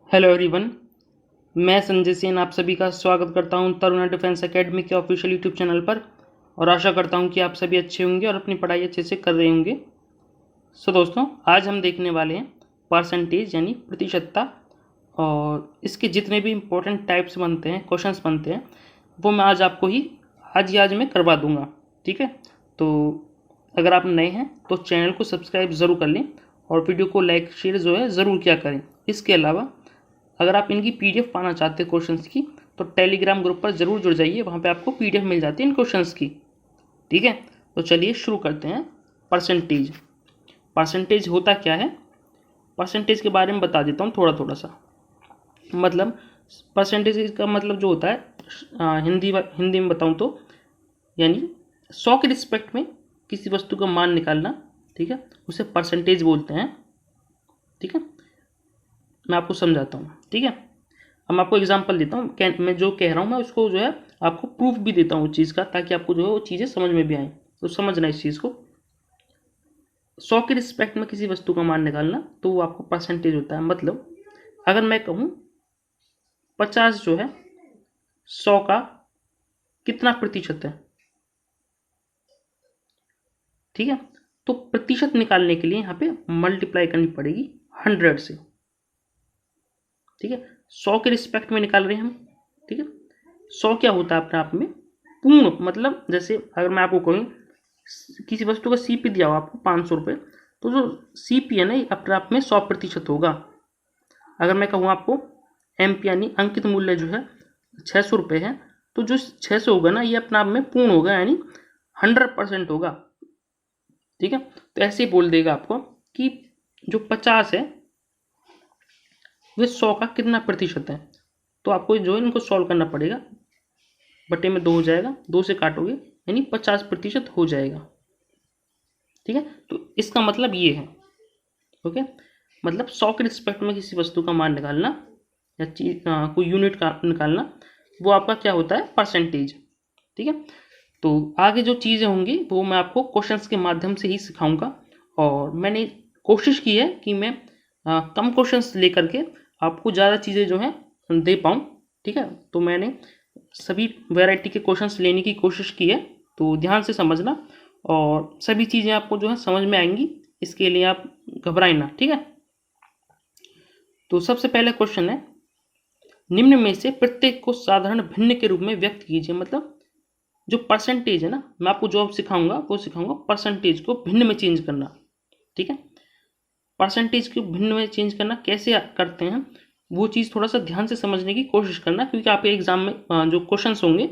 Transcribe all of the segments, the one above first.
Hello everyone, मैं संजय सेन आप सभी का स्वागत करता हूं तरुणा डिफेंस एकेडमी के ऑफिशियल यूट्यूब चैनल पर और आशा करता हूं कि आप सभी अच्छे होंगे और अपनी पढ़ाई अच्छे से कर रहे होंगे। दोस्तों, आज हम देखने वाले हैं परसेंटेज यानी प्रतिशतता और इसके जितने भी इम्पोर्टेंट टाइप्स बनते हैं, क्वेश्चंस बनते हैं, वो मैं आज आपको आज मैं करवा दूंगा। ठीक है, तो अगर आप नए हैं तो चैनल को सब्सक्राइब ज़रूर कर लें और वीडियो को लाइक शेयर जो है ज़रूर किया करें। इसके अलावा अगर आप इनकी पीडीएफ पाना चाहते हैं क्वेश्चंस की, तो टेलीग्राम ग्रुप पर ज़रूर जुड़ जाइए, वहाँ पे आपको पीडीएफ मिल जाती है इन क्वेश्चंस की। ठीक है, तो चलिए शुरू करते हैं। परसेंटेज परसेंटेज होता क्या है, परसेंटेज के बारे में बता देता हूँ थोड़ा थोड़ा सा। मतलब परसेंटेज का मतलब जो होता है हिंदी में बताऊँ तो यानी 100 के रिस्पेक्ट में किसी वस्तु का मान निकालना। ठीक है, उसे परसेंटेज बोलते हैं। ठीक है, मैं आपको समझाता हूँ। ठीक है, अब मैं आपको एग्जांपल देता हूँ। मैं जो कह रहा हूँ मैं उसको जो है आपको प्रूफ भी देता हूँ चीज़ का, ताकि आपको जो है वो चीज़ें समझ में भी आए। तो समझना इस चीज़ को, 100 के रिस्पेक्ट में किसी वस्तु का मान निकालना, तो वो आपको परसेंटेज होता है। मतलब अगर मैं कहूँ 50 जो है 100 का कितना प्रतिशत है, ठीक है, तो प्रतिशत निकालने के लिए यहाँ पे मल्टीप्लाई करनी पड़ेगी 100 से। ठीक है, 100 के रिस्पेक्ट में निकाल रहे हैं हम। ठीक है, 100 क्या होता है अपने आप में पूर्ण, मतलब जैसे अगर मैं आपको कहूँ किसी वस्तु का सीपी दिया हो आपको 500 रुपये, तो जो सीपी है ना ये अपने आप में 100% होगा। अगर मैं कहूँ आपको एमपी यानी अंकित मूल्य जो है 600 रुपये है, तो जो 600 होगा ना ये अपने आप में पूर्ण होगा, यानी 100% होगा। ठीक है, तो ऐसे ही बोल देगा आपको कि जो 50 है वे 100 का कितना प्रतिशत है। तो आपको जो है इनको सॉल्व करना पड़ेगा। बटे में 2 हो जाएगा, 2 से काटोगे यानी 50% हो जाएगा। ठीक है, तो इसका मतलब ये है। ओके, मतलब 100 के रिस्पेक्ट में किसी वस्तु का मान निकालना या चीज कोई यूनिट का निकालना, वो आपका क्या होता है, परसेंटेज। ठीक है, तो आगे जो चीज़ें होंगी वो मैं आपको क्वेश्चंस के माध्यम से ही सिखाऊंगा। और मैंने कोशिश की है कि मैं कम क्वेश्चंस लेकर के आपको ज़्यादा चीज़ें जो हैं दे पाऊँ। ठीक है, तो मैंने सभी वैरायटी के क्वेश्चंस लेने की कोशिश की है, तो ध्यान से समझना और सभी चीज़ें आपको जो है समझ में आएंगी। इसके लिए आप घबराएं ना। ठीक है, तो सबसे पहले क्वेश्चन है, निम्न में से प्रत्येक को साधारण भिन्न के रूप में व्यक्त कीजिए। मतलब जो परसेंटेज है ना, मैं आपको जो अब सिखाऊंगा वो सिखाऊंगा परसेंटेज को भिन्न में चेंज करना। ठीक है, परसेंटेज को भिन्न में चेंज करना कैसे करते हैं, वो चीज़ थोड़ा सा ध्यान से समझने की कोशिश करना, क्योंकि आपके एग्जाम में जो क्वेश्चंस होंगे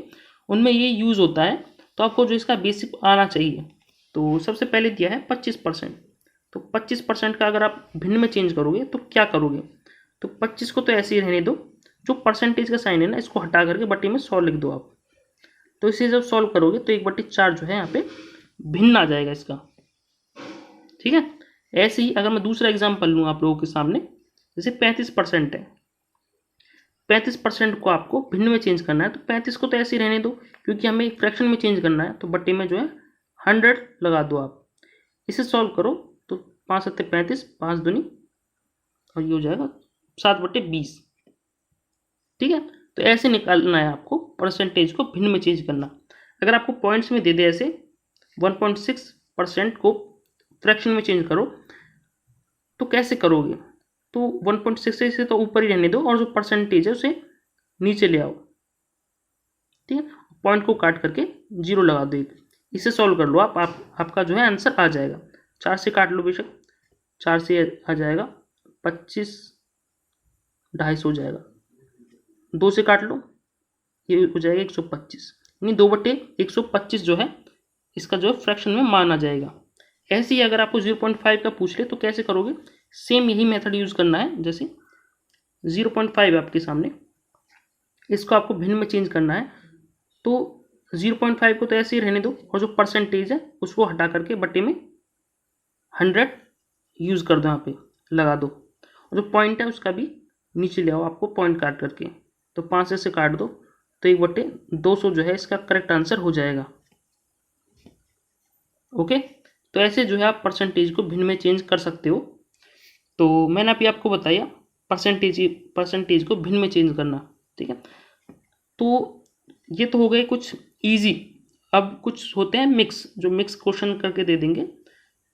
उनमें ये यूज़ होता है। तो आपको जो इसका बेसिक आना चाहिए। तो सबसे पहले दिया है 25%। तो 25% का अगर आप भिन्न में चेंज करोगे तो क्या करोगे, तो 25 को तो ऐसे ही रहने दो, जो परसेंटेज का साइन है ना इसको हटा करके बटे में 100 लिख दो आप। तो इसे जब सॉल्व करोगे तो 1/4 जो है यहाँ पे भिन्न आ जाएगा इसका। ठीक है, ऐसे ही अगर मैं दूसरा एग्जाम्पल लूँ आप लोगों के सामने, जैसे 35% है, 35% को आपको भिन्न में चेंज करना है, तो 35 को तो ऐसे ही रहने दो, क्योंकि हमें एक फ्रैक्शन में चेंज करना है, तो बटे में जो है 100 लगा दो आप। इसे सॉल्व करो तो 5 सत्ते 35, 5 दूनी और ये हो जाएगा 7/20। ठीक है, तो ऐसे निकालना है आपको परसेंटेज को भिन्न में चेंज करना। अगर आपको पॉइंट्स में दे दे ऐसे 1.6% को फ्रैक्शन में चेंज करो, तो कैसे करोगे, तो 1.6 से तो ऊपर ही रहने दो और जो परसेंटेज है उसे नीचे ले आओ। ठीक है, पॉइंट को काट करके 0 लगा दो। इसे सॉल्व कर लो आपका जो है आंसर आ जाएगा। 4 से काट लो बेशक, 4 से आ जाएगा 25, 250 हो जाएगा। 2 से काट लो, ये हो जाएगा 125, यानी 2/125 जो है इसका जो है फ्रैक्शन में मान आ जाएगा। ऐसे ही अगर आपको 0.5 का पूछ ले तो कैसे करोगे, सेम यही मेथड यूज करना है। जैसे 0.5 है आपके सामने, इसको आपको भिन्न में चेंज करना है, तो 0.5 को तो ऐसे ही रहने दो और जो परसेंटेज है उसको हटा करके बटे में 100 यूज कर दो, यहाँ पे लगा दो, और जो पॉइंट है उसका भी नीचे ले आओ आपको पॉइंट काट करके, तो 5 से काट दो, तो 1/200 जो है इसका करेक्ट आंसर हो जाएगा। ओके, तो ऐसे जो है आप परसेंटेज को भिन्न में चेंज कर सकते हो। तो मैंने अभी आपको बताया परसेंटेज को भिन्न में चेंज करना। ठीक है, तो ये तो हो गए कुछ इजी। अब कुछ होते हैं मिक्स, जो मिक्स क्वेश्चन करके दे देंगे।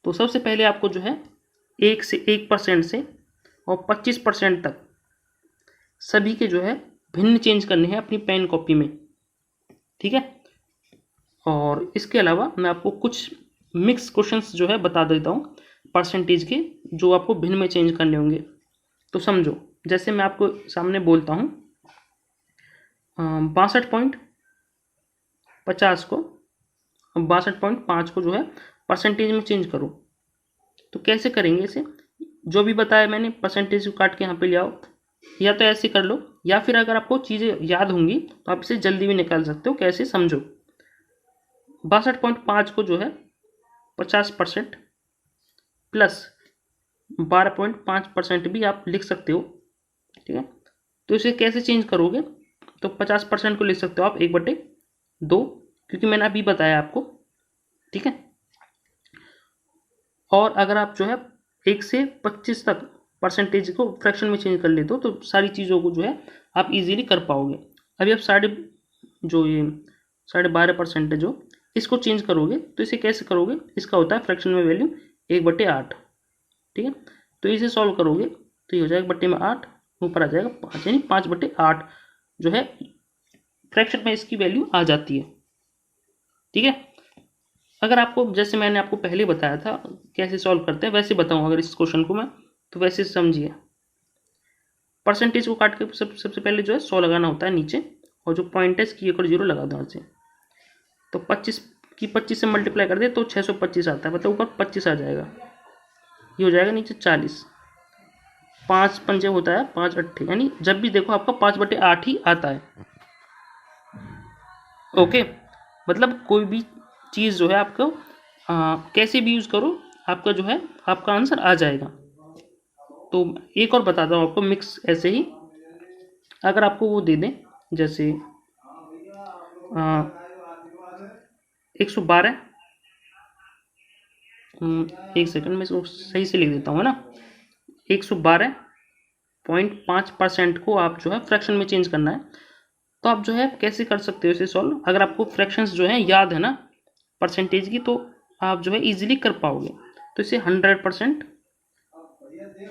तो सबसे पहले आपको जो है 1% से और 25% तक सभी के जो है भिन्न चेंज करने हैं अपनी पेन कॉपी में। ठीक है, और इसके अलावा मैं आपको कुछ मिक्स क्वेश्चंस जो है बता देता हूँ परसेंटेज के, जो आपको भिन्न में चेंज करने होंगे। तो समझो, जैसे मैं आपको सामने बोलता हूँ 62.50 को 62.5 को जो है परसेंटेज में चेंज करो। तो कैसे करेंगे इसे? जो भी बताया मैंने, परसेंटेज को काट के यहाँ पे ले आओ, या तो ऐसे कर लो, या फिर अगर आपको चीज़ें याद होंगी तो आप इसे जल्दी भी निकाल सकते हो। कैसे, समझो। 62.5 को जो है 50% प्लस 12.5% भी आप लिख सकते हो। ठीक है, तो इसे कैसे चेंज करोगे? तो 50% को लिख सकते हो आप 1/2, क्योंकि मैंने अभी बताया आपको। ठीक है, और अगर आप जो है 1 से 25 तक परसेंटेज को फ्रैक्शन में चेंज कर लेते हो तो सारी चीज़ों को जो है आप इजीली कर पाओगे। अभी आप 12.5% है जो, इसको चेंज करोगे तो इसे कैसे करोगे? इसका होता है फ्रैक्शन में वैल्यू 1/8। ठीक है, तो इसे सॉल्व करोगे तो ये हो जाएगा बट्टे में 8, ऊपर आ जाएगा 5, यानी 5/8 जो है फ्रैक्शन में इसकी वैल्यू आ जाती है। ठीक है, अगर आपको, जैसे मैंने आपको पहले बताया था कैसे सॉल्व करते हैं, वैसे बताऊं अगर इस क्वेश्चन को मैं, तो वैसे समझिए। परसेंटेज को काट के सबसे पहले जो है 100 लगाना होता है नीचे, और जो पॉइंट है इसकी 1 लगा दो ऐसे। तो 25 से मल्टीप्लाई कर दे तो 625 आता है, मतलब ऊपर 25 आ जाएगा, ये हो जाएगा नीचे 40। 5 पंजे होता है 5 अट्ठे, यानी जब भी देखो आपका 5/8 ही आता है। ओके, मतलब कोई भी चीज़ जो है आपको कैसे भी यूज़ करो, आपका जो है आपका आंसर आ जाएगा। तो एक और बताता हूँ आपको मिक्स, ऐसे ही अगर आपको वो दे दें, जैसे 112, एक सेकंड में इसको सही से लिख देता हूँ, है ना। 112.5% को आप जो है फ्रैक्शन में चेंज करना है। तो आप जो है कैसे कर सकते हो इसे सॉल्व? अगर आपको फ्रैक्शंस जो है याद है ना परसेंटेज की, तो आप जो है इजीली कर पाओगे। तो इसे 100%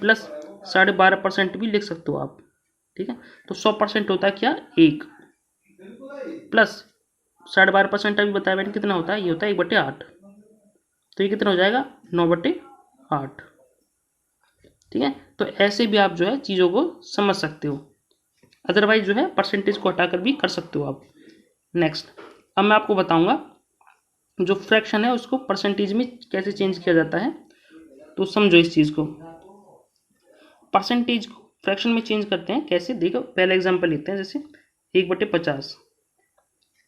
प्लस 12.5% भी लिख सकते हो आप। ठीक है, तो 100% होता है क्या? 1 प्लस 12.5% अभी बताया मैंने कितना होता है, ये होता है 1/8। तो ये कितना हो जाएगा? 9/8। ठीक है, तो ऐसे भी आप जो है चीज़ों को समझ सकते हो। अदरवाइज जो है परसेंटेज को हटाकर भी कर सकते हो आप। नेक्स्ट, अब मैं आपको बताऊंगा जो फ्रैक्शन है उसको परसेंटेज में कैसे चेंज किया जाता है। तो समझो इस चीज़ को, परसेंटेज को फ्रैक्शन में चेंज करते हैं कैसे, देखो पहला एग्जांपल लेते हैं, जैसे 1/50।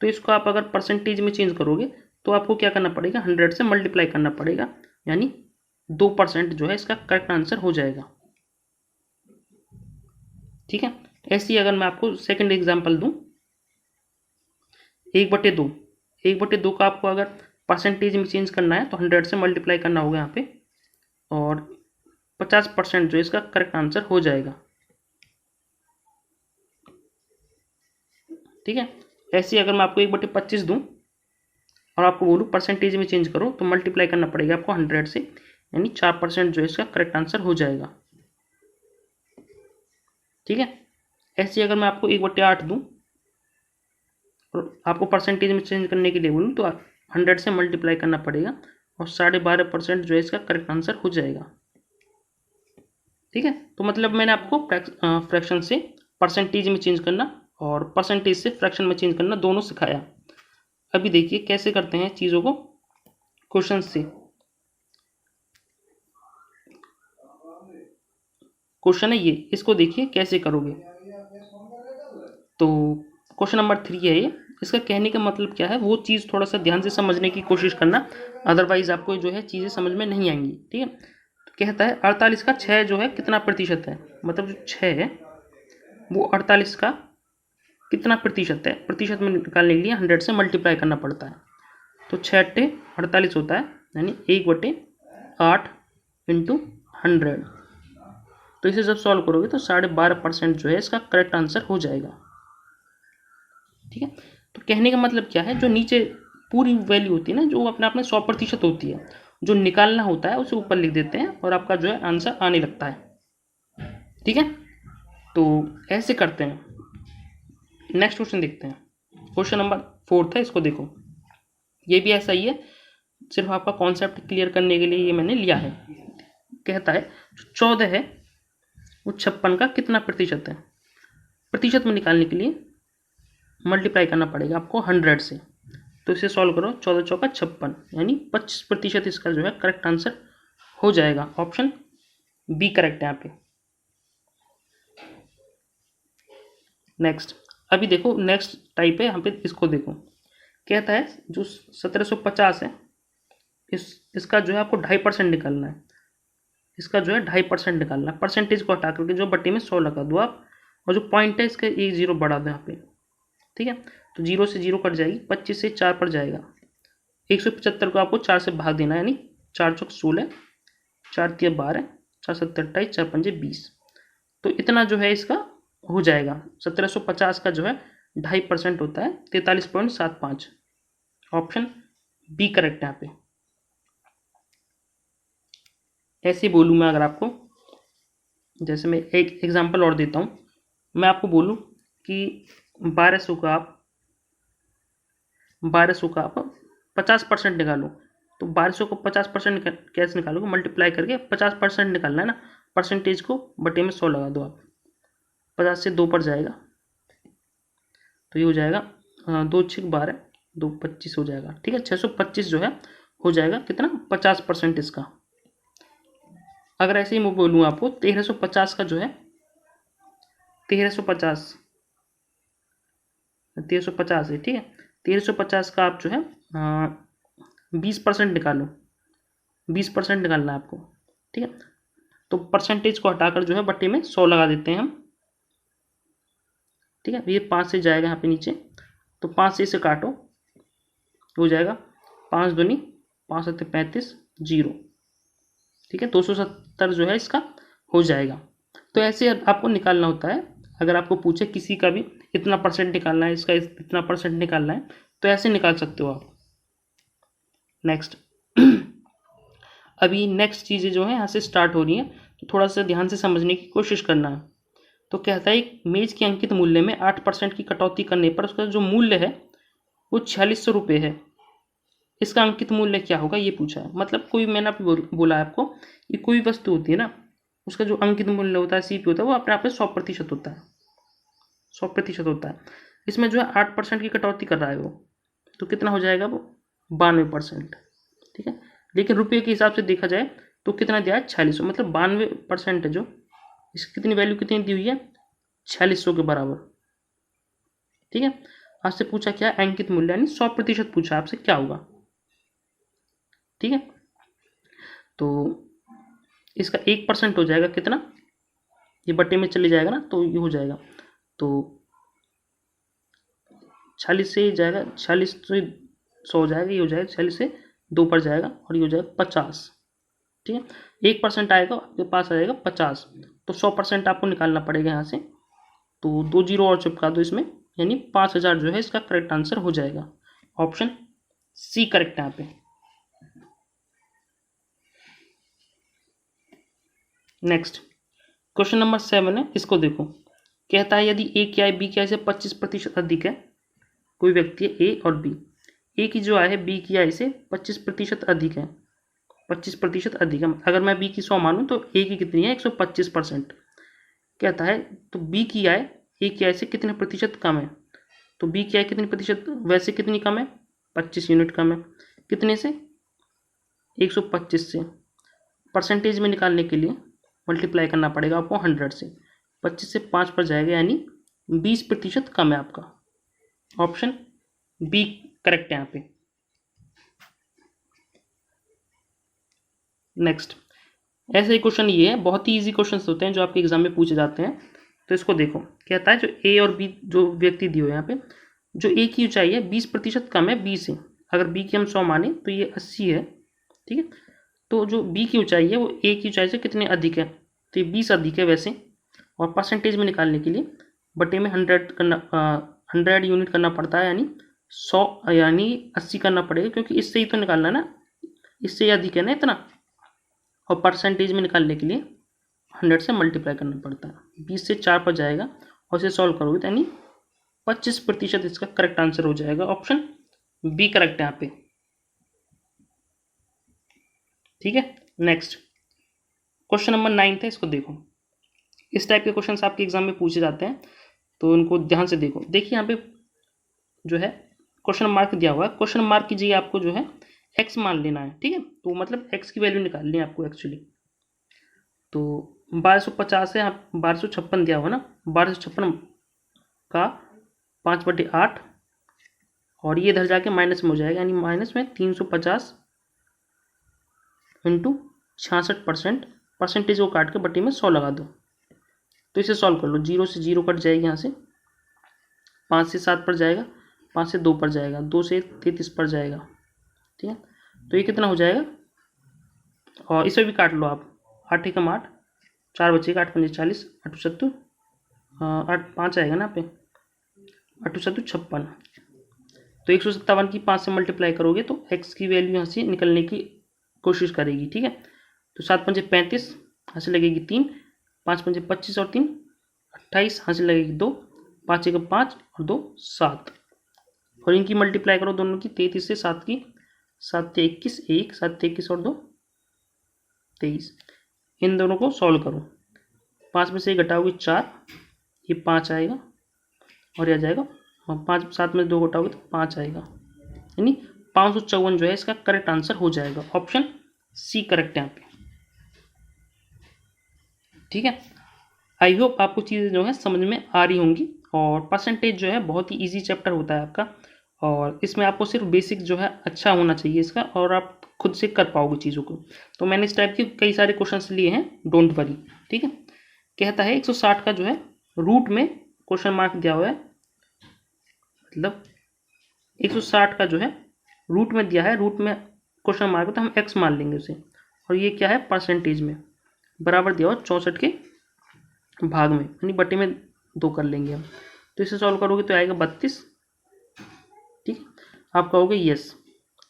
तो इसको आप अगर परसेंटेज में चेंज करोगे तो आपको क्या करना पड़ेगा? 100 से मल्टीप्लाई करना पड़ेगा, यानी 2% जो है इसका करेक्ट आंसर हो जाएगा। ठीक है, ऐसे ही अगर मैं आपको सेकंड एग्जांपल दूं, 1/2। 1/2 का आपको अगर परसेंटेज में चेंज करना है तो 100 से मल्टीप्लाई करना होगा यहाँ पे, और 50% जो इसका करेक्ट आंसर हो जाएगा। ठीक है, ऐसे ही अगर मैं आपको 1/25 दूं और आपको बोलूँ परसेंटेज में चेंज करो, तो मल्टीप्लाई करना पड़ेगा आपको 100 से, यानी 4% जो इसका करेक्ट आंसर हो जाएगा। ठीक है, ऐसे ही अगर मैं आपको 1/8 दूं और आपको परसेंटेज में चेंज करने के लिए बोलूँ तो 100 से मल्टीप्लाई करना पड़ेगा, और 12.5% जो है इसका करेक्ट आंसर हो जाएगा। ठीक है, तो मतलब मैंने आपको फ्रैक्शन से परसेंटेज में चेंज करना और परसेंटेज से फ्रैक्शन में चेंज करना दोनों सिखाया। अभी देखिए कैसे करते हैं चीज़ों को क्वेश्चन से। क्वेश्चन है ये, इसको देखिए कैसे करोगे। तो क्वेश्चन नंबर 3 है ये। इसका कहने का मतलब क्या है, वो चीज़ थोड़ा सा ध्यान से समझने की कोशिश करना, अदरवाइज आपको जो है चीज़ें समझ में नहीं आएंगी। ठीक है, तो कहता है 48 का 6 जो है कितना प्रतिशत है, मतलब जो 6 है वो 48 का कितना प्रतिशत है। प्रतिशत में निकालने के लिए 100 से मल्टीप्लाई करना पड़ता है। तो 6×48 होता है, यानी 1/8 इंटू 100। तो इसे जब सॉल्व करोगे तो 12.5% जो है इसका करेक्ट आंसर हो जाएगा। ठीक है, तो कहने का मतलब क्या है, जो नीचे पूरी वैल्यू होती है ना, जो अपने आप में 100% होती है, जो निकालना होता है उसे ऊपर लिख देते हैं और आपका जो है आंसर आने लगता है। ठीक है, तो ऐसे करते हैं। नेक्स्ट क्वेश्चन देखते हैं, क्वेश्चन नंबर 4 है, इसको देखो। ये भी ऐसा ही है, सिर्फ आपका कॉन्सेप्ट क्लियर करने के लिए ये मैंने लिया है। कहता है जो 14 है वो 56 का कितना प्रतिशत है। प्रतिशत में निकालने के लिए मल्टीप्लाई करना पड़ेगा आपको 100 से। तो इसे सॉल्व करो, 14 चौका 56 यानी 25% इसका जो है करेक्ट आंसर हो जाएगा। ऑप्शन बी करेक्ट है यहाँ पे। नेक्स्ट, अभी देखो नेक्स्ट टाइप है यहाँ पे, इसको देखो। कहता है जो 1750 है इसका जो है आपको 2.5% निकालना है। इसका जो है 2.5% निकालना है। परसेंटेज को हटा करके जो बट्टे में 100 लगा दो आप, और जो पॉइंट है इसका एक 0 बढ़ा दो यहाँ पे। ठीक है, तो 0 से 0 कट जाएगी, 25 से 4 पर जाएगा। 175 को आपको 4 से भाग देना है, यानी 4 चौक 16, 4 तिया 12, 4 7 28, 4 पंजे 20। तो इतना जो है इसका हो जाएगा। 1750 का जो है 2.5% होता है 43.75। ऑप्शन बी करेक्ट है यहाँ पे। ऐसे बोलूँ मैं अगर आपको, जैसे मैं एक एग्जांपल और देता हूँ, मैं आपको बोलूँ कि 1200 का आप 50% निकालो, तो 1200 को 50% कैसे निकालोगे, मल्टीप्लाई करके 50% निकालना है ना। परसेंटेज को बटे में 100 लगा दो आप, 50 से 2 पर जाएगा, तो ये हो जाएगा 2 6 12, 2 25 हो जाएगा। ठीक है, 625 जो है हो जाएगा कितना, 50% इसका। अगर ऐसे ही मैं बोलूँ आपको 1350 का जो है 1350 है। ठीक है, 1350 का आप जो है 20% निकालो, 20% निकालना है आपको। ठीक है, तो परसेंटेज को हटाकर जो है बट्टे में 100 लगा देते हैं हम। ठीक है, ये 5 से जाएगा यहाँ पे नीचे, तो 5 से इसे काटो, हो जाएगा 5 दूनी 5 7 35 0। ठीक है, 270 जो है इसका हो जाएगा। तो ऐसे आपको निकालना होता है। अगर आपको पूछे किसी का भी इतना परसेंट निकालना है, इसका इतना परसेंट निकालना है, तो ऐसे निकाल सकते हो आप। नेक्स्ट अभी नेक्स्ट चीज़ें जो है यहाँ से स्टार्ट हो रही हैं, तो थोड़ा सा ध्यान से समझने की कोशिश करना है। तो कहता है एक मेज के अंकित मूल्य में 8% की कटौती करने पर उसका जो मूल्य है वो 4600 रुपये है। इसका अंकित मूल्य क्या होगा, ये पूछा है। मतलब कोई, मैंने अभी बोला है आपको, ये कोई वस्तु होती है ना, उसका जो अंकित मूल्य होता है, सीपी होता है, वो अपने आप में 100% होता है, 100% होता है। इसमें जो है 8% की कटौती कर रहा है वो, तो कितना हो जाएगा वो 92%। ठीक है, लेकिन रुपये के हिसाब से देखा जाए तो कितना दिया है, 4600, मतलब 92% है जो, इसकी कितनी वैल्यू कितनी दी हुई है, 4600 के बराबर। ठीक है, आपसे पूछा क्या, अंकित मूल्य यानी 100% पूछा आपसे, क्या होगा। ठीक है, तो इसका 1% हो जाएगा कितना, ये बट्टे में चले जाएगा ना, तो ये हो जाएगा, तो 46 से जाएगा, 46 से 100 हो जाएगा, ये हो जाएगा 46 से 2 पर जाएगा, और ये हो जाएगा 50। ठीक है, 1% आएगा आपके पास आ जाएगा 50, तो 100% आपको निकालना पड़ेगा यहाँ से। तो 2 जीरो और चिपका दो इसमें, यानी 5000 जो है इसका करेक्ट आंसर हो जाएगा। ऑप्शन सी करेक्ट है यहाँ पे। नेक्स्ट क्वेश्चन नंबर 7 है, इसको देखो। कहता है यदि ए की आय बी की आय से 25% अधिक है, कोई व्यक्ति है ए और बी, ए की जो आय है बी की आय से 25% अधिक है, 25% अधिक है। अगर मैं बी की 100 मानूँ तो ए की कितनी है, 125%। कहता है तो बी की आय ए की आय से कितने प्रतिशत कम है, तो बी की आय कितनी प्रतिशत, वैसे कितनी कम है, 25 यूनिट कम है। कितने से, 125 से। परसेंटेज में निकालने के लिए मल्टीप्लाई करना पड़ेगा आपको 100 से, 25 से 5 पर जाएगा, यानी 20% कम है आपका। ऑप्शन बी करेक्ट है यहाँ पे। नेक्स्ट ऐसे ही क्वेश्चन ये है, बहुत ही इजी क्वेश्चन होते हैं जो आपके एग्जाम में पूछे जाते हैं। तो इसको देखो, कहता है जो ए और बी जो व्यक्ति दिए हो यहाँ पे, जो ए की ऊंचाई है 20% कम है बी से। अगर बी की हम 100 माने तो ये 80 है। ठीक है, तो जो बी की ऊंचाई है वो ए की ऊंचाई से कितने अधिक है, तो ये 20 अधिक है वैसे, और परसेंटेज में निकालने के लिए बटे में 100 यूनिट करना पड़ता है, यानी 100 यानी 80 करना पड़ेगा, क्योंकि इससे ही तो निकालना है ना, इससे अधिक है ना इतना, और परसेंटेज में निकालने के लिए 100 से मल्टीप्लाई करना पड़ता है। 20 से 4 पर जाएगा और इसे सॉल्व करोगे तो यानी 25% इसका करेक्ट आंसर हो जाएगा। ऑप्शन बी करेक्ट है यहाँ पे। ठीक है, नेक्स्ट क्वेश्चन नंबर 9 है, इसको देखो। इस टाइप के क्वेश्चन आपके एग्जाम में पूछे जाते हैं, तो उनको ध्यान से देखो। देखिए यहाँ पे जो है क्वेश्चन मार्क दिया हुआ है, क्वेश्चन मार्क की जगह आपको जो है एक्स मान लेना है। ठीक है, तो मतलब एक्स की वैल्यू निकालनी है आपको एक्चुअली। तो 1250 है, यहाँ 1256 दिया हुआ ना, 1256 का 5/8, और ये इधर जाके माइनस में हो जाएगा, यानी माइनस में 350 इंटू 66%, परसेंटेज को काट के बटे में 100 लगा दो। तो इसे सॉल्व कर लो, 0 से 0 कट जाएगी, यहाँ से 5 से 7 पर जाएगा, 5 से 2 पर जाएगा, 2 से 33 पर जाएगा। ठीक है, तो ये कितना हो जाएगा, और इसे भी काट लो आप, 8 एकम 8, 4 बचेगा, 8 पंजे 40, 8 सत्तू 8 5 आएगा ना पे, 8 सत्तू 56। तो 157 की 5 से मल्टीप्लाई करोगे तो एक्स की वैल्यू यहाँ से निकलने की कोशिश करेगी। ठीक है, तो 7 पंजे 35, यहाँ से लगेगी 3, 5 पंजे 25 और 3 28, यहाँ से लगेगी 2, 5 एकम 5 और 2 7, और इनकी मल्टीप्लाई करो दोनों की, 33 से 7 की, 7 से 21, 1 7 से 21 और 2 23, इन दोनों को सॉल्व करो। 5 में से घटाओगे 4, ये 5 आएगा, और यह जाएगा 5, 7 में 2 घटाओगे तो 5 आएगा, यानी 554 जो है इसका करेक्ट आंसर हो जाएगा। ऑप्शन सी करेक्ट है यहाँ पे। ठीक है, आई होप आपको चीज़ें जो है समझ में आ रही होंगी, और परसेंटेज जो है बहुत ही इजी चैप्टर होता है आपका, और इसमें आपको सिर्फ बेसिक जो है अच्छा होना चाहिए इसका, और आप खुद से कर पाओगे चीज़ों को। तो मैंने इस टाइप के कई सारे क्वेश्चंस लिए हैं, डोंट वरी। ठीक है, कहता है 160 का जो है रूट में क्वेश्चन मार्क दिया हुआ है, मतलब 160 का जो है रूट में दिया है, रूट में क्वेश्चन मार्क तो हम एक्स मान लेंगे उसे, और ये क्या है परसेंटेज में, बराबर दिया हुआ 64 के भाग में, यानी बटे में 2 कर लेंगे हम। तो इसे सॉल्व करोगे तो आएगा 32। ठीक है, आप कहोगे यस।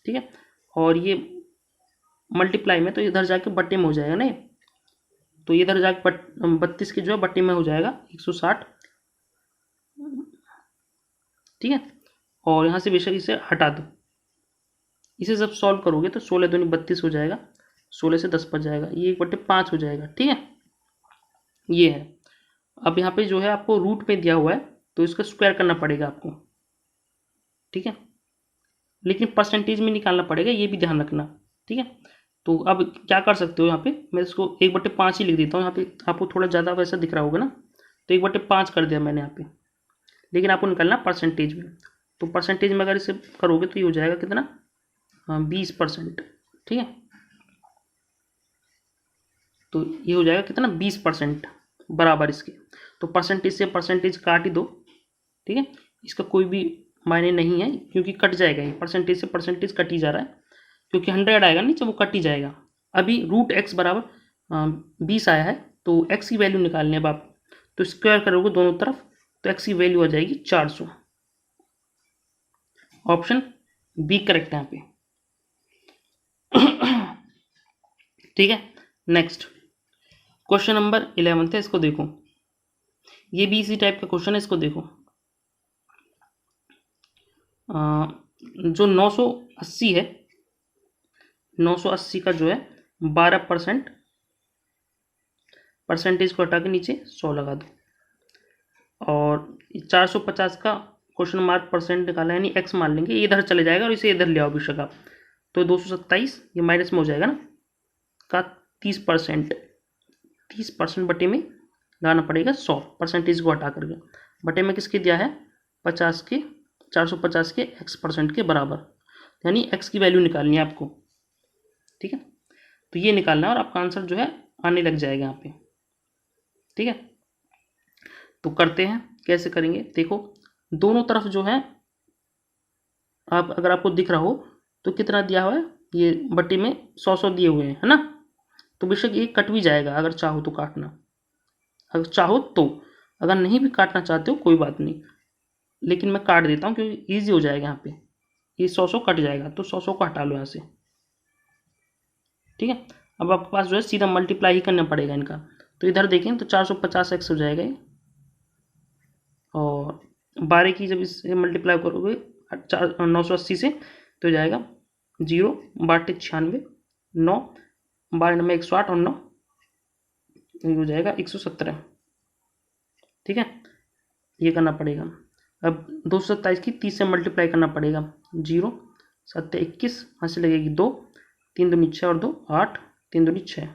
ठीक है, और ये मल्टीप्लाई में तो इधर जाके बटे में हो जाएगा नहीं, तो इधर जाके 32 के जो है बटे में हो जाएगा 160। ठीक है, और यहाँ से बेशक इसे हटा दो, इसे जब सॉल्व करोगे तो 16 दूनी 32 हो जाएगा, 16 से 10 पर जाएगा, ये 1/5 हो जाएगा। ठीक है, ये है। अब यहाँ पे जो है आपको रूट में दिया हुआ है, तो इसका स्क्वायर करना पड़ेगा आपको। ठीक है, लेकिन परसेंटेज में निकालना पड़ेगा, ये भी ध्यान रखना। ठीक है, तो अब क्या कर सकते हो, यहाँ पे मैं इसको 1/5 ही लिख देता हूँ, यहाँ पे आपको थोड़ा ज़्यादा वैसा दिख रहा होगा ना, तो 1/5 कर दिया मैंने यहाँ पे, लेकिन आपको निकालना परसेंटेज में। तो परसेंटेज में अगर इसे करोगे तो ये हो जाएगा कितना, 20%। ठीक है, तो ये हो जाएगा कितना 20% बराबर इसके। तो परसेंटेज से परसेंटेज काट ही दो। ठीक है, इसका कोई भी मायने नहीं है, क्योंकि कट जाएगा, ये परसेंटेज से परसेंटेज कट ही जा रहा है, क्योंकि 100 आएगा नीचे, वो कट ही जाएगा। अभी रूट एक्स बराबर 20 आया है, तो एक्स की वैल्यू निकालने अब आप, तो स्क्वायर करोगे दोनों तरफ, तो एक्स की वैल्यू आ जाएगी 400। ऑप्शन बी करेक्ट है यहाँ पे। ठीक है, नेक्स्ट क्वेश्चन नंबर 11 है, इसको देखो। ये भी इसी टाइप का क्वेश्चन है, इसको देखो। जो 980 है, 980 का जो है 12% परसेंटेज को हटा के नीचे 100 लगा दो, और 450 का क्वेश्चन मार्क परसेंट निकाला, यानी एक्स मान लेंगे, ये इधर चले जाएगा और इसे इधर ले आओ बेशक आप, तो 227 ये माइनस में हो जाएगा ना, का 30%, 30% बटे में लगाना पड़ेगा 100, परसेंटेज को हटा करके, बटे में किसके दिया है 50 के, 450 के एक्स परसेंट के बराबर, यानी एक्स की वैल्यू निकालनी है आपको। ठीक है, तो ये निकालना है और आपका आंसर जो है आने लग जाएगा यहाँ पे। ठीक है, तो करते हैं, कैसे करेंगे देखो। दोनों तरफ जो है आप, अगर आपको दिख रहा हो तो कितना दिया हुआ है, ये बटे में 100 दिए हुए हैं, है ना, तो बेशक ये कट भी जाएगा अगर चाहो तो काटना, अगर चाहो तो, अगर नहीं भी काटना चाहते हो कोई बात नहीं, लेकिन मैं काट देता हूँ क्योंकि ईजी हो जाएगा। यहाँ पे ये 100 कट जाएगा तो 100 को हटा लो यहाँ से, ठीक है। अब आपके पास जो है सीधा मल्टीप्लाई ही करना पड़ेगा इनका। तो इधर देखें तो 450x हो जाएगा ये, और 12 की जब इससे मल्टीप्लाई करोगे 980 से तो जाएगा 0 बाटे 96, 9 12 में 108 और 9 हो जाएगा 117, ठीक है। ये करना पड़ेगा। अब 227 की 30 से मल्टीप्लाई करना पड़ेगा, 0 7 21, यहाँ से लगेगी 2, 3 दूनी 6 और 2 8, 3 दूनी 6,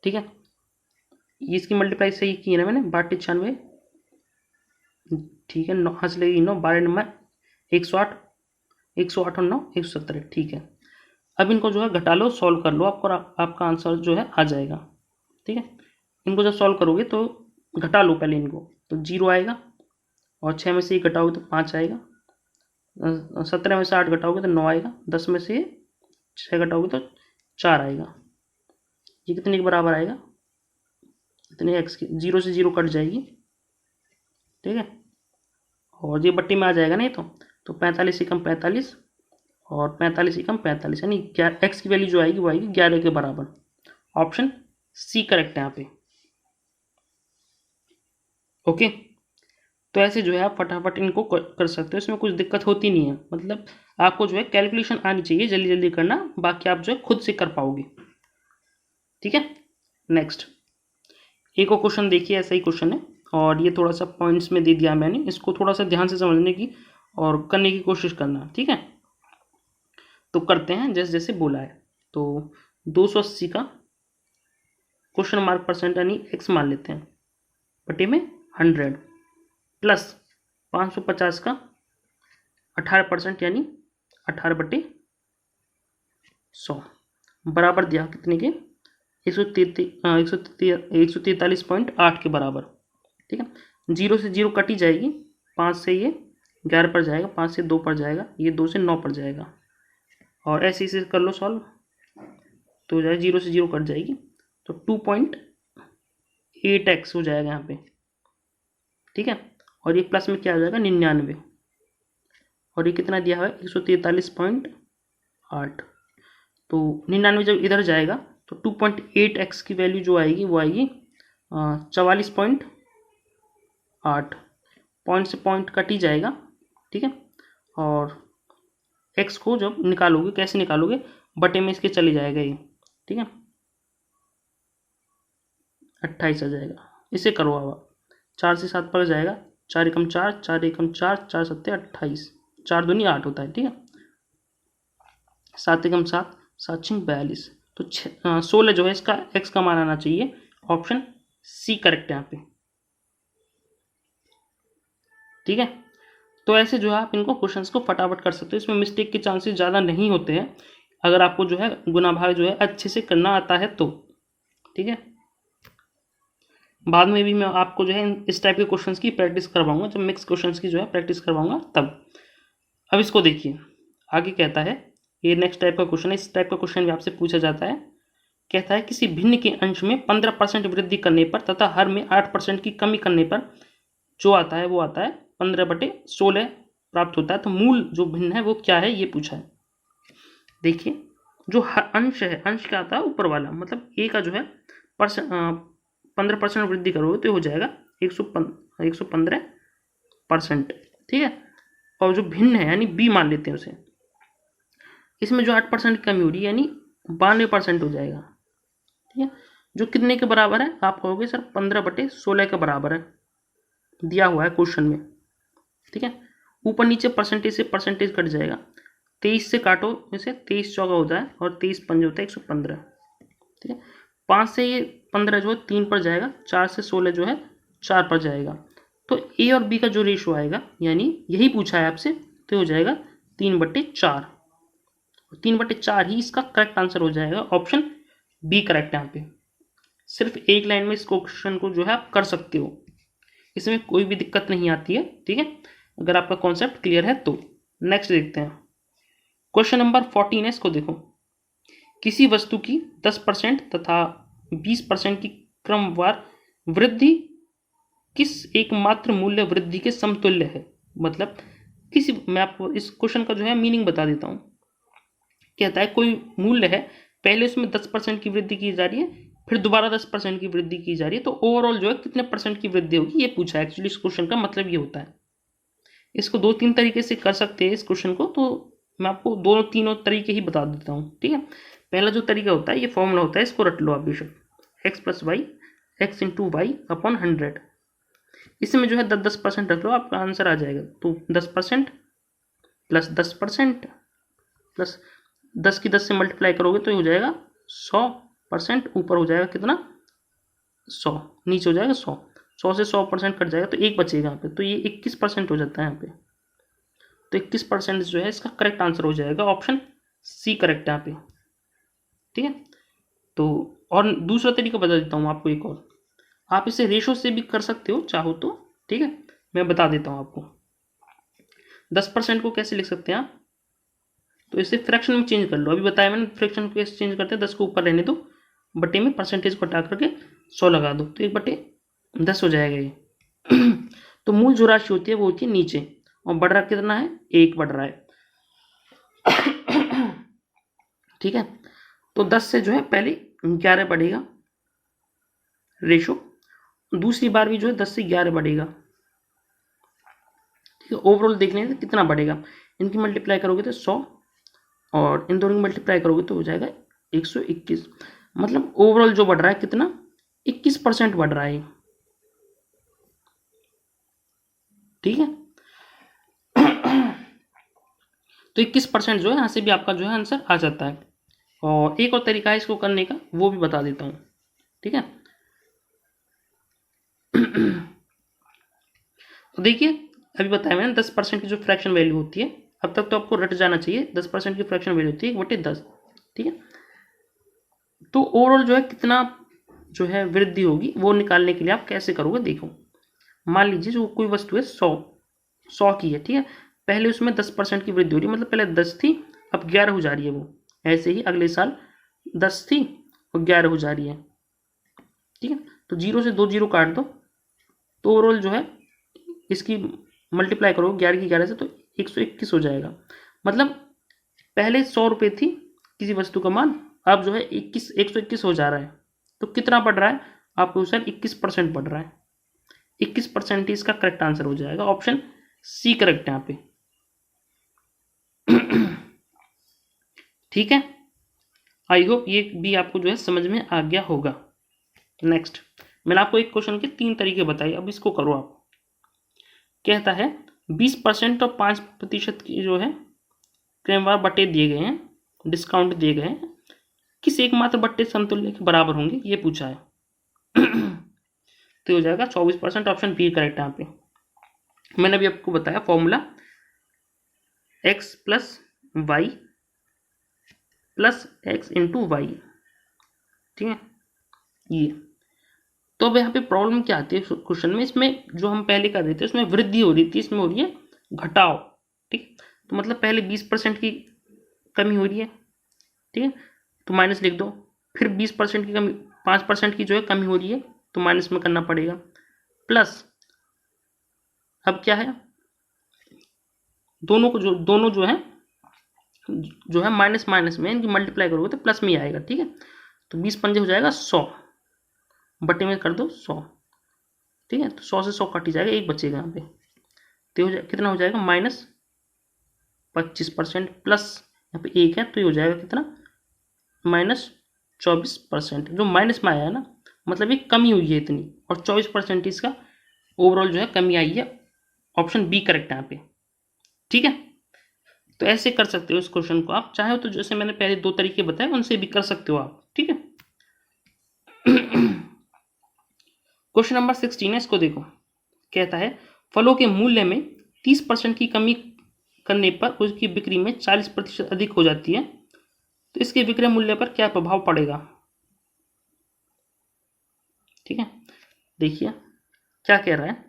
ठीक है। इसकी मल्टीप्लाई सही की है ना मैंने, बाटे 96, ठीक है। 9 यहाँ से लगेगी 9, 12 में 108, 108 और 9 117, ठीक है। अब इनको जो है घटा लो, सॉल्व कर लो, आपका आंसर जो है आ जाएगा, ठीक है। इनको जब सॉल्व करोगे तो घटा लो पहले इनको, तो 0 आएगा, और 6 में से 1 घटाओगे तो 5 आएगा, 17 में से 8 घटाओगे तो 9 आएगा, 10 में से 6 घटाओगे तो 4 आएगा। ये कितने के बराबर आएगा, इतने x की, 0 से 0 कट जाएगी, ठीक है। और ये बट्टी में आ जाएगा नहीं तो 45 एकम 45 और 45 एकम 45, यानी x की वैल्यू जो आएगी वो आएगी 11 के बराबर। ऑप्शन सी करेक्ट है यहाँ पे, ओके। तो ऐसे जो है आप फटाफट इनको कर सकते हो, इसमें कुछ दिक्कत होती नहीं है, मतलब आपको जो है कैलकुलेशन आनी चाहिए, जल्दी जल्दी करना, बाकी आप जो है खुद से कर पाओगे, ठीक है। नेक्स्ट एक और क्वेश्चन देखिए, ऐसा ही क्वेश्चन है, और ये थोड़ा सा पॉइंट्स में दे दिया मैंने, इसको थोड़ा सा ध्यान से समझने की और करने की कोशिश करना, ठीक है। तो करते हैं जैसे जैसे बोला है। तो 280 का क्वेश्चन मार्क परसेंट यानी x मान लेते हैं, बटे में 100 प्लस 550 का 18% यानी 18/100 बराबर दिया कितने के, 143.8 के बराबर, ठीक है। 0 से 0 कटी जाएगी, 5 से ये 11 पर जाएगा, 5 से 2 पर जाएगा, ये 2 से 9 पर जाएगा, और ऐसे इसे कर लो सॉल्व, तो जाए 0 से 0 कट जाएगी, तो 2.8x हो जाएगा यहाँ पे, ठीक है। और ये प्लस में क्या आ जाएगा 99, और ये कितना दिया हुआ है 143.8, तो 99 जब इधर जाएगा तो 2.8x की वैल्यू जो आएगी वो आएगी 44.8, पॉइंट से पॉइंट कट ही जाएगा, ठीक है। और x को जब निकालोगे, कैसे निकालोगे, बटे में इसके चले जाएगा ये, ठीक है, 28 आ जाएगा। इसे करो अब, 4 से 7 पर जाएगा, 4 एकम 4, 4 एकम 4, 4 सत्ते 28, 4 दूनी 8 होता है, ठीक है। 7 एकम 7, 7 छिंग 42, तो 16 जो है इसका x का मान आना चाहिए। ऑप्शन सी करेक्ट है यहाँ पे, ठीक है। तो ऐसे जो है आप इनको क्वेश्चंस को फटाफट कर सकते हो, इसमें मिस्टेक के चांसेस ज़्यादा नहीं होते हैं, अगर आपको जो है गुना भाग जो है अच्छे से करना आता है तो, ठीक है। बाद में भी मैं आपको जो है इस टाइप के क्वेश्चंस की प्रैक्टिस करवाऊंगा, जब मिक्स क्वेश्चंस की जो है प्रैक्टिस करवाऊंगा तब। अब इसको देखिए आगे कहता है, ये नेक्स्ट टाइप का क्वेश्चन है, इस टाइप का क्वेश्चन भी आपसे पूछा जाता है। कहता है किसी भिन्न के अंश में 15% वृद्धि करने पर तथा हर में 8% की कमी करने पर जो आता है वो आता है 15/16 प्राप्त होता है। तो मूल जो भिन्न है वो क्या है ये पूछा है। देखिए जो अंश है, अंश क्या आता है ऊपर वाला, मतलब ए का जो है 15% वृद्धि करोगे तो हो जाएगा 115%, ठीक है। और जो भिन्न है यानी बी मान लेते हैं उसे, इसमें जो 8% की कमी हो रही है यानी 92% हो जाएगा, ठीक है। जो कितने के बराबर है, आप कहोगे सर 15/16 के बराबर है, दिया हुआ है क्वेश्चन में, ठीक है। ऊपर नीचे परसेंटेज से परसेंटेज कट जाएगा, 23 से काटो इसे, 23 चौका होता है और 23 पंजे होता है 115, ठीक है। 5 से ये 15 जो है 3 पर जाएगा, 4 से 16 जो है 4 पर जाएगा, तो ए और बी का जो रेशो आएगा, यानी यही पूछा है आपसे, तो हो जाएगा 3/4, 3/4 ही इसका करेक्ट आंसर हो जाएगा। ऑप्शन बी करेक्ट है यहाँ पे। सिर्फ एक लाइन में इस क्वेश्चन को जो है आप कर सकते हो, इसमें कोई भी दिक्कत नहीं आती है, ठीक है, अगर आपका कॉन्सेप्ट क्लियर है तो। नेक्स्ट देखते हैं क्वेश्चन नंबर 14 है, इसको देखो। किसी वस्तु की 10% तथा 20% की क्रमवार वृद्धि किस एकमात्र मूल्य वृद्धि के समतुल्य है। मतलब मैं आपको इस क्वेश्चन का जो है मीनिंग बता देता हूँ। कहता है कोई मूल्य है, पहले उसमें 10% की वृद्धि की जा रही है, फिर दोबारा 10% की वृद्धि की जा रही है, तो ओवरऑल जो है कितने परसेंट की वृद्धि होगी, ये पूछा है। एक्चुअली इस क्वेश्चन का मतलब ये होता है। इसको 2-3 तरीके से कर सकते हैं इस क्वेश्चन को, तो मैं आपको दोनों तीनों तरीके ही बता देता हूँ। ठीक है, पहला जो तरीका होता है, ये फॉर्मूला होता है, इसको रट लो आप बेशक, x plus y x into y upon 100। इसमें जो है 10% रख लो, आपका आंसर आ जाएगा। तो 10% प्लस 10% प्लस 10 की 10 से मल्टीप्लाई करोगे तो हो जाएगा 100%। ऊपर हो जाएगा कितना, 100, नीचे हो जाएगा 100। 100 से 100% कट जाएगा तो एक बचेगा यहाँ पे, तो ये 21% हो जाता है यहाँ पे। तो 21% जो है इसका करेक्ट आंसर हो जाएगा, ऑप्शन सी करेक्ट है यहाँ पे। ठीक है, तो और दूसरा तरीका बता देता हूँ आपको एक और, आप इसे रेशो से भी कर सकते हो चाहो तो। ठीक है, मैं बता देता हूँ आपको। 10% को कैसे लिख सकते हैं आप, तो इसे फ्रैक्शन में चेंज कर लो। अभी बताया मैंने फ्रैक्शन को कैसे चेंज करते हैं, 10 को ऊपर रहने दो, बटे में परसेंटेज को हटा करके 100 लगा दो, तो 1/10 हो जाएगा ये। तो मूल जो राशि होती है वो होती है नीचे, और बढ़ रहा कितना है, 1 बढ़ रहा है। ठीक है, तो 10 से जो है पहले 11 बढ़ेगा रेशो, दूसरी बार भी जो है 10 से 11 बढ़ेगा। ठीक है, ओवरऑल देखने से कितना बढ़ेगा, इनकी मल्टीप्लाई करोगे तो 100, और इन दोनों की मल्टीप्लाई करोगे तो हो जाएगा 121। मतलब ओवरऑल जो बढ़ रहा है कितना, 21% बढ़ रहा है। ठीक है, तो 21% जो है यहाँ से भी आपका जो है आंसर आ जाता है। और एक और तरीका है इसको करने का, वो भी बता देता हूँ। ठीक है, तो देखिए अभी बताया मैंने 10% की जो फ्रैक्शन वैल्यू होती है, अब तक तो आपको रट जाना चाहिए, 10% की फ्रैक्शन वैल्यू होती है 1/10। ठीक है, तो ओवरऑल जो है कितना जो है वृद्धि होगी वो निकालने के लिए आप कैसे करोगे, देखो। मान लीजिए जो कोई वस्तु है 100 की है। ठीक है, पहले उसमें 10% की वृद्धि हो रही है, मतलब पहले 10 थी, अब 11 हो जा रही है वो। ऐसे ही अगले साल 10 थी और 11 हो जा रही है। ठीक है, तो 0 से 2 0 काट दो, तो ओवरऑल जो है इसकी मल्टीप्लाई करो 11 की 11 से, तो 121 हो जाएगा। मतलब पहले 100 रुपये थी किसी वस्तु का मान, अब जो है 121 हो जा रहा है। तो कितना बढ़ रहा है आपको सर, 21% बढ़ रहा है। 21% इसका करेक्ट आंसर हो जाएगा, ऑप्शन सी करेक्ट है यहाँ पे। ठीक है, आई होप ये भी आपको जो है समझ में आ गया होगा। नेक्स्ट, मैंने आपको एक क्वेश्चन के 3 तरीके बताए, अब इसको करो आप। कहता है 20% और 5% की जो है क्रमवार बट्टे दिए गए हैं, डिस्काउंट दिए गए हैं, किस एकमात्र बट्टे समतुल्य के बराबर होंगे, ये पूछा है। तो हो जाएगा 24%, ऑप्शन बी करेक्ट है यहाँ पे। मैंने अभी आपको बताया formula x plus y plus x into y. ठीक है, ये तो अब यहाँ पे प्रॉब्लम क्या आती है क्वेश्चन में, इसमें जो हम पहले कर रहे थे उसमें वृद्धि हो रही थी, इसमें हो रही है घटाव। ठीक, तो मतलब पहले 20% की कमी हो रही है। ठीक है, तो माइनस लिख दो, फिर 20% की कमी, 5% की जो है कमी हो रही है, तो माइनस में करना पड़ेगा, प्लस अब क्या है, दोनों जो है माइनस माइनस में इनकी मल्टीप्लाई करोगे तो प्लस में ही आएगा। ठीक है, तो 20 पंजे हो जाएगा 100, बटे में कर दो 100। ठीक है, तो 100 से 100 कट ही जाएगा, एक बचेगा यहाँ पे, तो कितना हो जाएगा -25%, प्लस यहाँ पे एक है तो ये हो जाएगा कितना -24%। जो माइनस में आया है ना, मतलब ये कमी हुई है इतनी, और 24% इसका ओवरऑल जो है कमी आई है, ऑप्शन बी करेक्ट है यहाँ पे। ठीक है, तो ऐसे कर सकते हो इस क्वेश्चन को आप, चाहे तो जैसे मैंने पहले 2 तरीके बताए उनसे भी कर सकते हो आप। ठीक है, क्वेश्चन नंबर 16 है, इसको देखो। कहता है फलों के मूल्य में 30% की कमी करने पर उसकी बिक्री में 40% अधिक हो जाती है, तो इसके विक्रय मूल्य पर क्या प्रभाव पड़ेगा। ठीक है, देखिए क्या कह रहा है,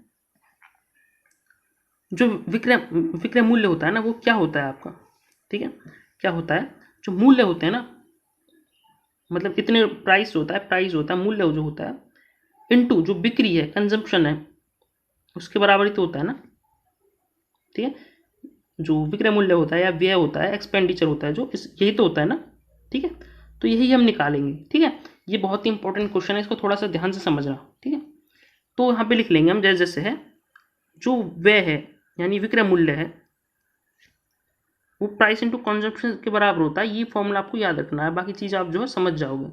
जो विक्रय मूल्य होता है ना, वो क्या होता है आपका। ठीक है, क्या होता है, जो मूल्य होते हैं ना, मतलब इतने प्राइस होता है मूल्य जो होता है इनटू जो बिक्री है, कंजम्पशन है, उसके बराबर ही तो होता है ना। ठीक है, जो विक्रय मूल्य होता है या व्यय होता है, एक्सपेंडिचर होता है जो, इस यही तो होता है ना। ठीक है, तो यही हम निकालेंगे। ठीक है, ये बहुत ही इंपॉर्टेंट क्वेश्चन है, इसको थोड़ा सा ध्यान से समझना। ठीक है, तो यहाँ पे लिख लेंगे हम जैसे जैसे है, जो व्यय है यानी विक्रय मूल्य है वो प्राइस इंटू कंजम्पशन के बराबर होता है। ये फॉर्मूला आपको याद रखना है, बाकी चीज़ आप जो है समझ जाओगे।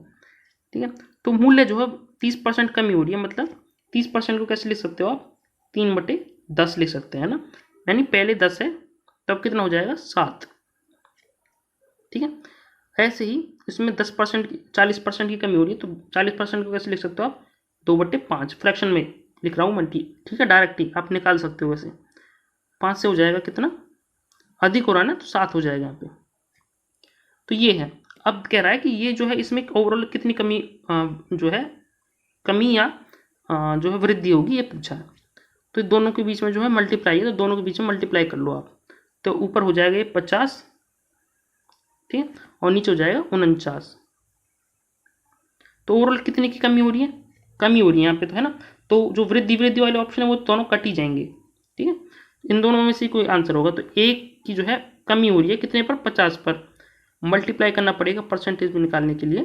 ठीक है, तो मूल्य जो है 30% कमी हो रही है, मतलब 30% को कैसे लिख सकते हो आप, 3/10 लिख सकते हैं ना, यानी पहले 10 है तब कितना हो जाएगा 7। ठीक है, ऐसे ही इसमें 10% 40% की कमी हो रही है, तो 40% को कैसे लिख सकते हो आप, 2/5 फ्रैक्शन में लिख रहा हूँ मैं। ठीक है, डायरेक्ट ही आप निकाल सकते हो। वैसे 5 से हो जाएगा कितना, अधिक हो रहा है ना, तो 7 हो जाएगा यहाँ पे। तो ये है, अब कह रहा है कि ये जो है इसमें ओवरऑल कितनी कमी जो है कमी या जो है वृद्धि होगी, ये पूछा है। तो दोनों के बीच में जो है मल्टीप्लाई है, तो दोनों के बीच में मल्टीप्लाई कर लो आप, तो ऊपर हो जाएगा ये 50, ठीक है, और नीचे हो जाएगा 49। तो ओवरऑल कितने की कमी हो रही है, कमी हो रही है यहाँ पे तो, है ना। तो जो वृद्धि वृद्धि वाले ऑप्शन है वो दोनों कट ही जाएंगे। ठीक है, इन दोनों में से कोई आंसर होगा। तो एक की जो है कमी हो रही है कितने पर, 50 पर, मल्टीप्लाई करना पड़ेगा परसेंटेज में निकालने के लिए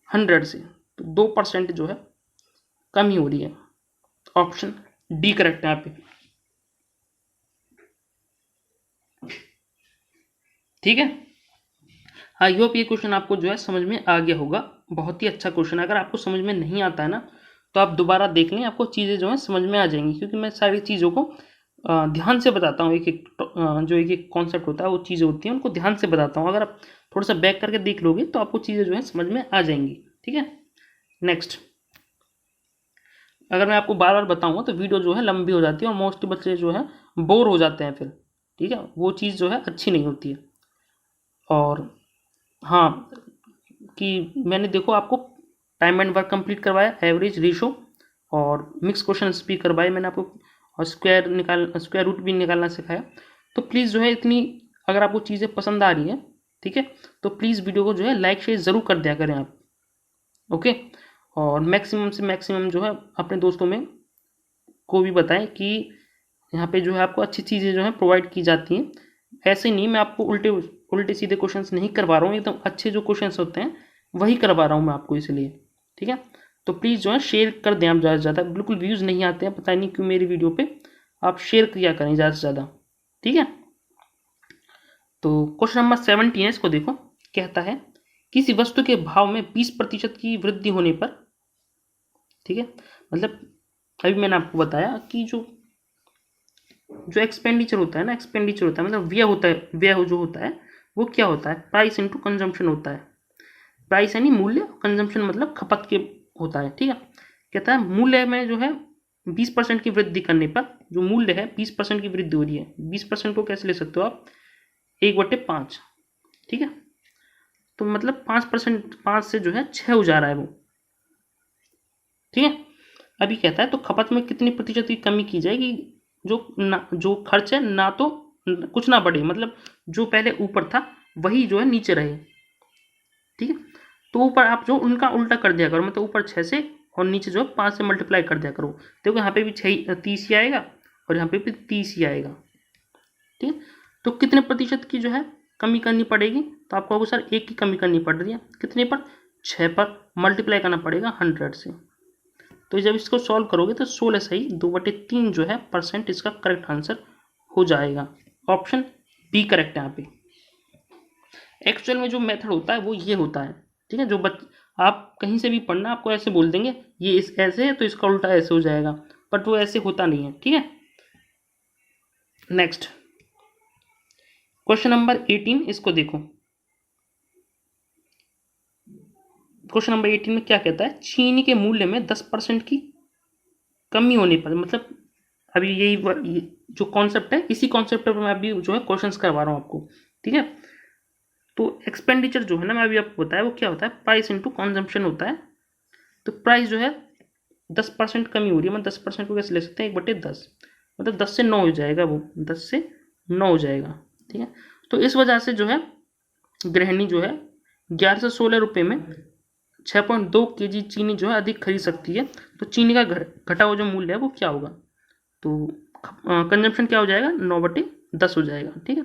100 से, तो 2% जो है कमी हो रही है। ऑप्शन डी करेक्ट है यहाँ पे। ठीक है, आई होप ये क्वेश्चन आपको जो है समझ में आ गया होगा। बहुत ही अच्छा क्वेश्चन है। अगर आपको समझ में नहीं आता है ना तो आप दोबारा देख लें, आपको चीज़ें जो है समझ में आ जाएंगी, क्योंकि मैं सारी चीज़ों को ध्यान से बताता हूँ। एक एक जो एक एक कॉन्सेप्ट होता है, वो चीज़ें होती हैं, उनको ध्यान से बताता हूँ। अगर आप थोड़ा सा बैक करके देख लोगे तो आपको चीज़ें जो है समझ में आ जाएंगी। ठीक है, नेक्स्ट, अगर मैं आपको बार बार बताऊंगा तो वीडियो जो है लंबी हो जाती है और मोस्टली बच्चे जो है बोर हो जाते हैं फिर। ठीक है, वो चीज़ जो है अच्छी नहीं होती है। और हाँ, कि मैंने देखो आपको टाइम एंड वर्क कंप्लीट करवाया, एवरेज, रेशो और मिक्स क्वेश्चन भी करवाए मैंने आपको, और स्क्वायर रूट भी निकालना सिखाया। तो प्लीज़ जो है इतनी, अगर आपको चीज़ें पसंद आ रही हैं, ठीक है, तो प्लीज़ वीडियो को जो है लाइक शेयर ज़रूर कर दिया करें आप। ओके, और मैक्सिमम से मैक्सिमम जो है अपने दोस्तों में को भी बताएं कि यहाँ पे जो है आपको अच्छी चीज़ें जो है प्रोवाइड की जाती हैं। ऐसे नहीं, मैं आपको उल्टे उल्टे सीधे क्वेश्चंस नहीं करवा रहा हूँ, एकदम अच्छे जो क्वेश्चंस होते हैं वही करवा रहा हूँ मैं आपको, इसलिए। ठीक है, तो प्लीज़ जो है शेयर कर दें आप ज़्यादा से ज़्यादा। बिल्कुल व्यूज़ नहीं आते हैं, पता नहीं क्यों मेरी वीडियो पे, आप शेयर किया करें ज़्यादा से ज़्यादा। ठीक है, तो क्वेश्चन नंबर 17 है, इसको देखो। कहता है किसी वस्तु के भाव में 20% की वृद्धि होने पर, ठीक है, मतलब अभी मैंने आपको बताया कि जो जो एक्सपेंडिचर होता है ना, एक्सपेंडिचर होता है मतलब व्यय होता है, व्यय जो होता है वो क्या होता है, प्राइस इंटू कंजम्पशन होता है। प्राइस यानी मूल्य, कंजम्पशन मतलब खपत के होता है। ठीक है, कहता है मूल्य में जो है 20% की वृद्धि करने पर, जो मूल्य है 20% की वृद्धि हो रही है। 20% को कैसे ले सकते हो आप, 1/5। ठीक है, तो मतलब 5%, 5 से जो है 6 हो जा रहा है वो। ठीक है, अभी कहता है तो खपत में कितनी प्रतिशत की कमी की जाएगी, जो खर्च है ना तो कुछ ना बढ़े, मतलब जो पहले ऊपर था वही जो है नीचे रहे। ठीक है, तो ऊपर आप जो उनका उल्टा कर दिया करो, मतलब ऊपर 6 से और नीचे जो है 5 से मल्टीप्लाई कर दिया करो। देखो यहाँ पे भी 30 ही आएगा और यहाँ पे भी 30 ही आएगा। ठीक है, तो कितने प्रतिशत की जो है कमी करनी पड़ेगी, तो आपको कहोगे सर 1 की कमी करनी पड़ रही है, कितने पर, 6 पर, मल्टीप्लाई करना पड़ेगा 100 से। तो जब इसको सॉल्व करोगे तो 16 सही 2/3 जो है परसेंट इसका करेक्ट आंसर हो जाएगा। ऑप्शन बी करेक्ट है यहाँ पे। एक्चुअल में जो मेथड होता है वो ये होता है। ठीक है, जो आप कहीं से भी पढ़ना, आपको ऐसे बोल देंगे ये इस ऐसे है तो इसका उल्टा ऐसे हो जाएगा, बट वो ऐसे होता नहीं है। ठीक है, नेक्स्ट क्वेश्चन नंबर 18, इसको देखो। क्वेश्चन नंबर 18 में क्या कहता है, चीनी के मूल्य में 10% की कमी होने पर, मतलब अभी यही जो कॉन्सेप्ट है, इसी कॉन्सेप्ट पर मैं अभी जो है क्वेश्चंस करवा रहा हूँ आपको। ठीक है, तो एक्सपेंडिचर जो है ना, मैं अभी आपको बताया वो क्या होता है, प्राइस इंटू कंजम्पशन होता है। तो प्राइस जो है 10% कमी हो रही है, मतलब 10% को कैसे ले सकते हैं, 1/10, मतलब 10 से 9 हो जाएगा वो, 10 से 9 हो जाएगा। ठीक है, तो इस वजह से जो है गृहिणी जो है 11 से 16 रुपये में 6.2 kg चीनी जो है अधिक खरीद सकती है, तो चीनी का घटा हुआ जो मूल्य है वो क्या होगा? तो कंजम्पशन क्या हो जाएगा? 9/10 हो जाएगा। ठीक है,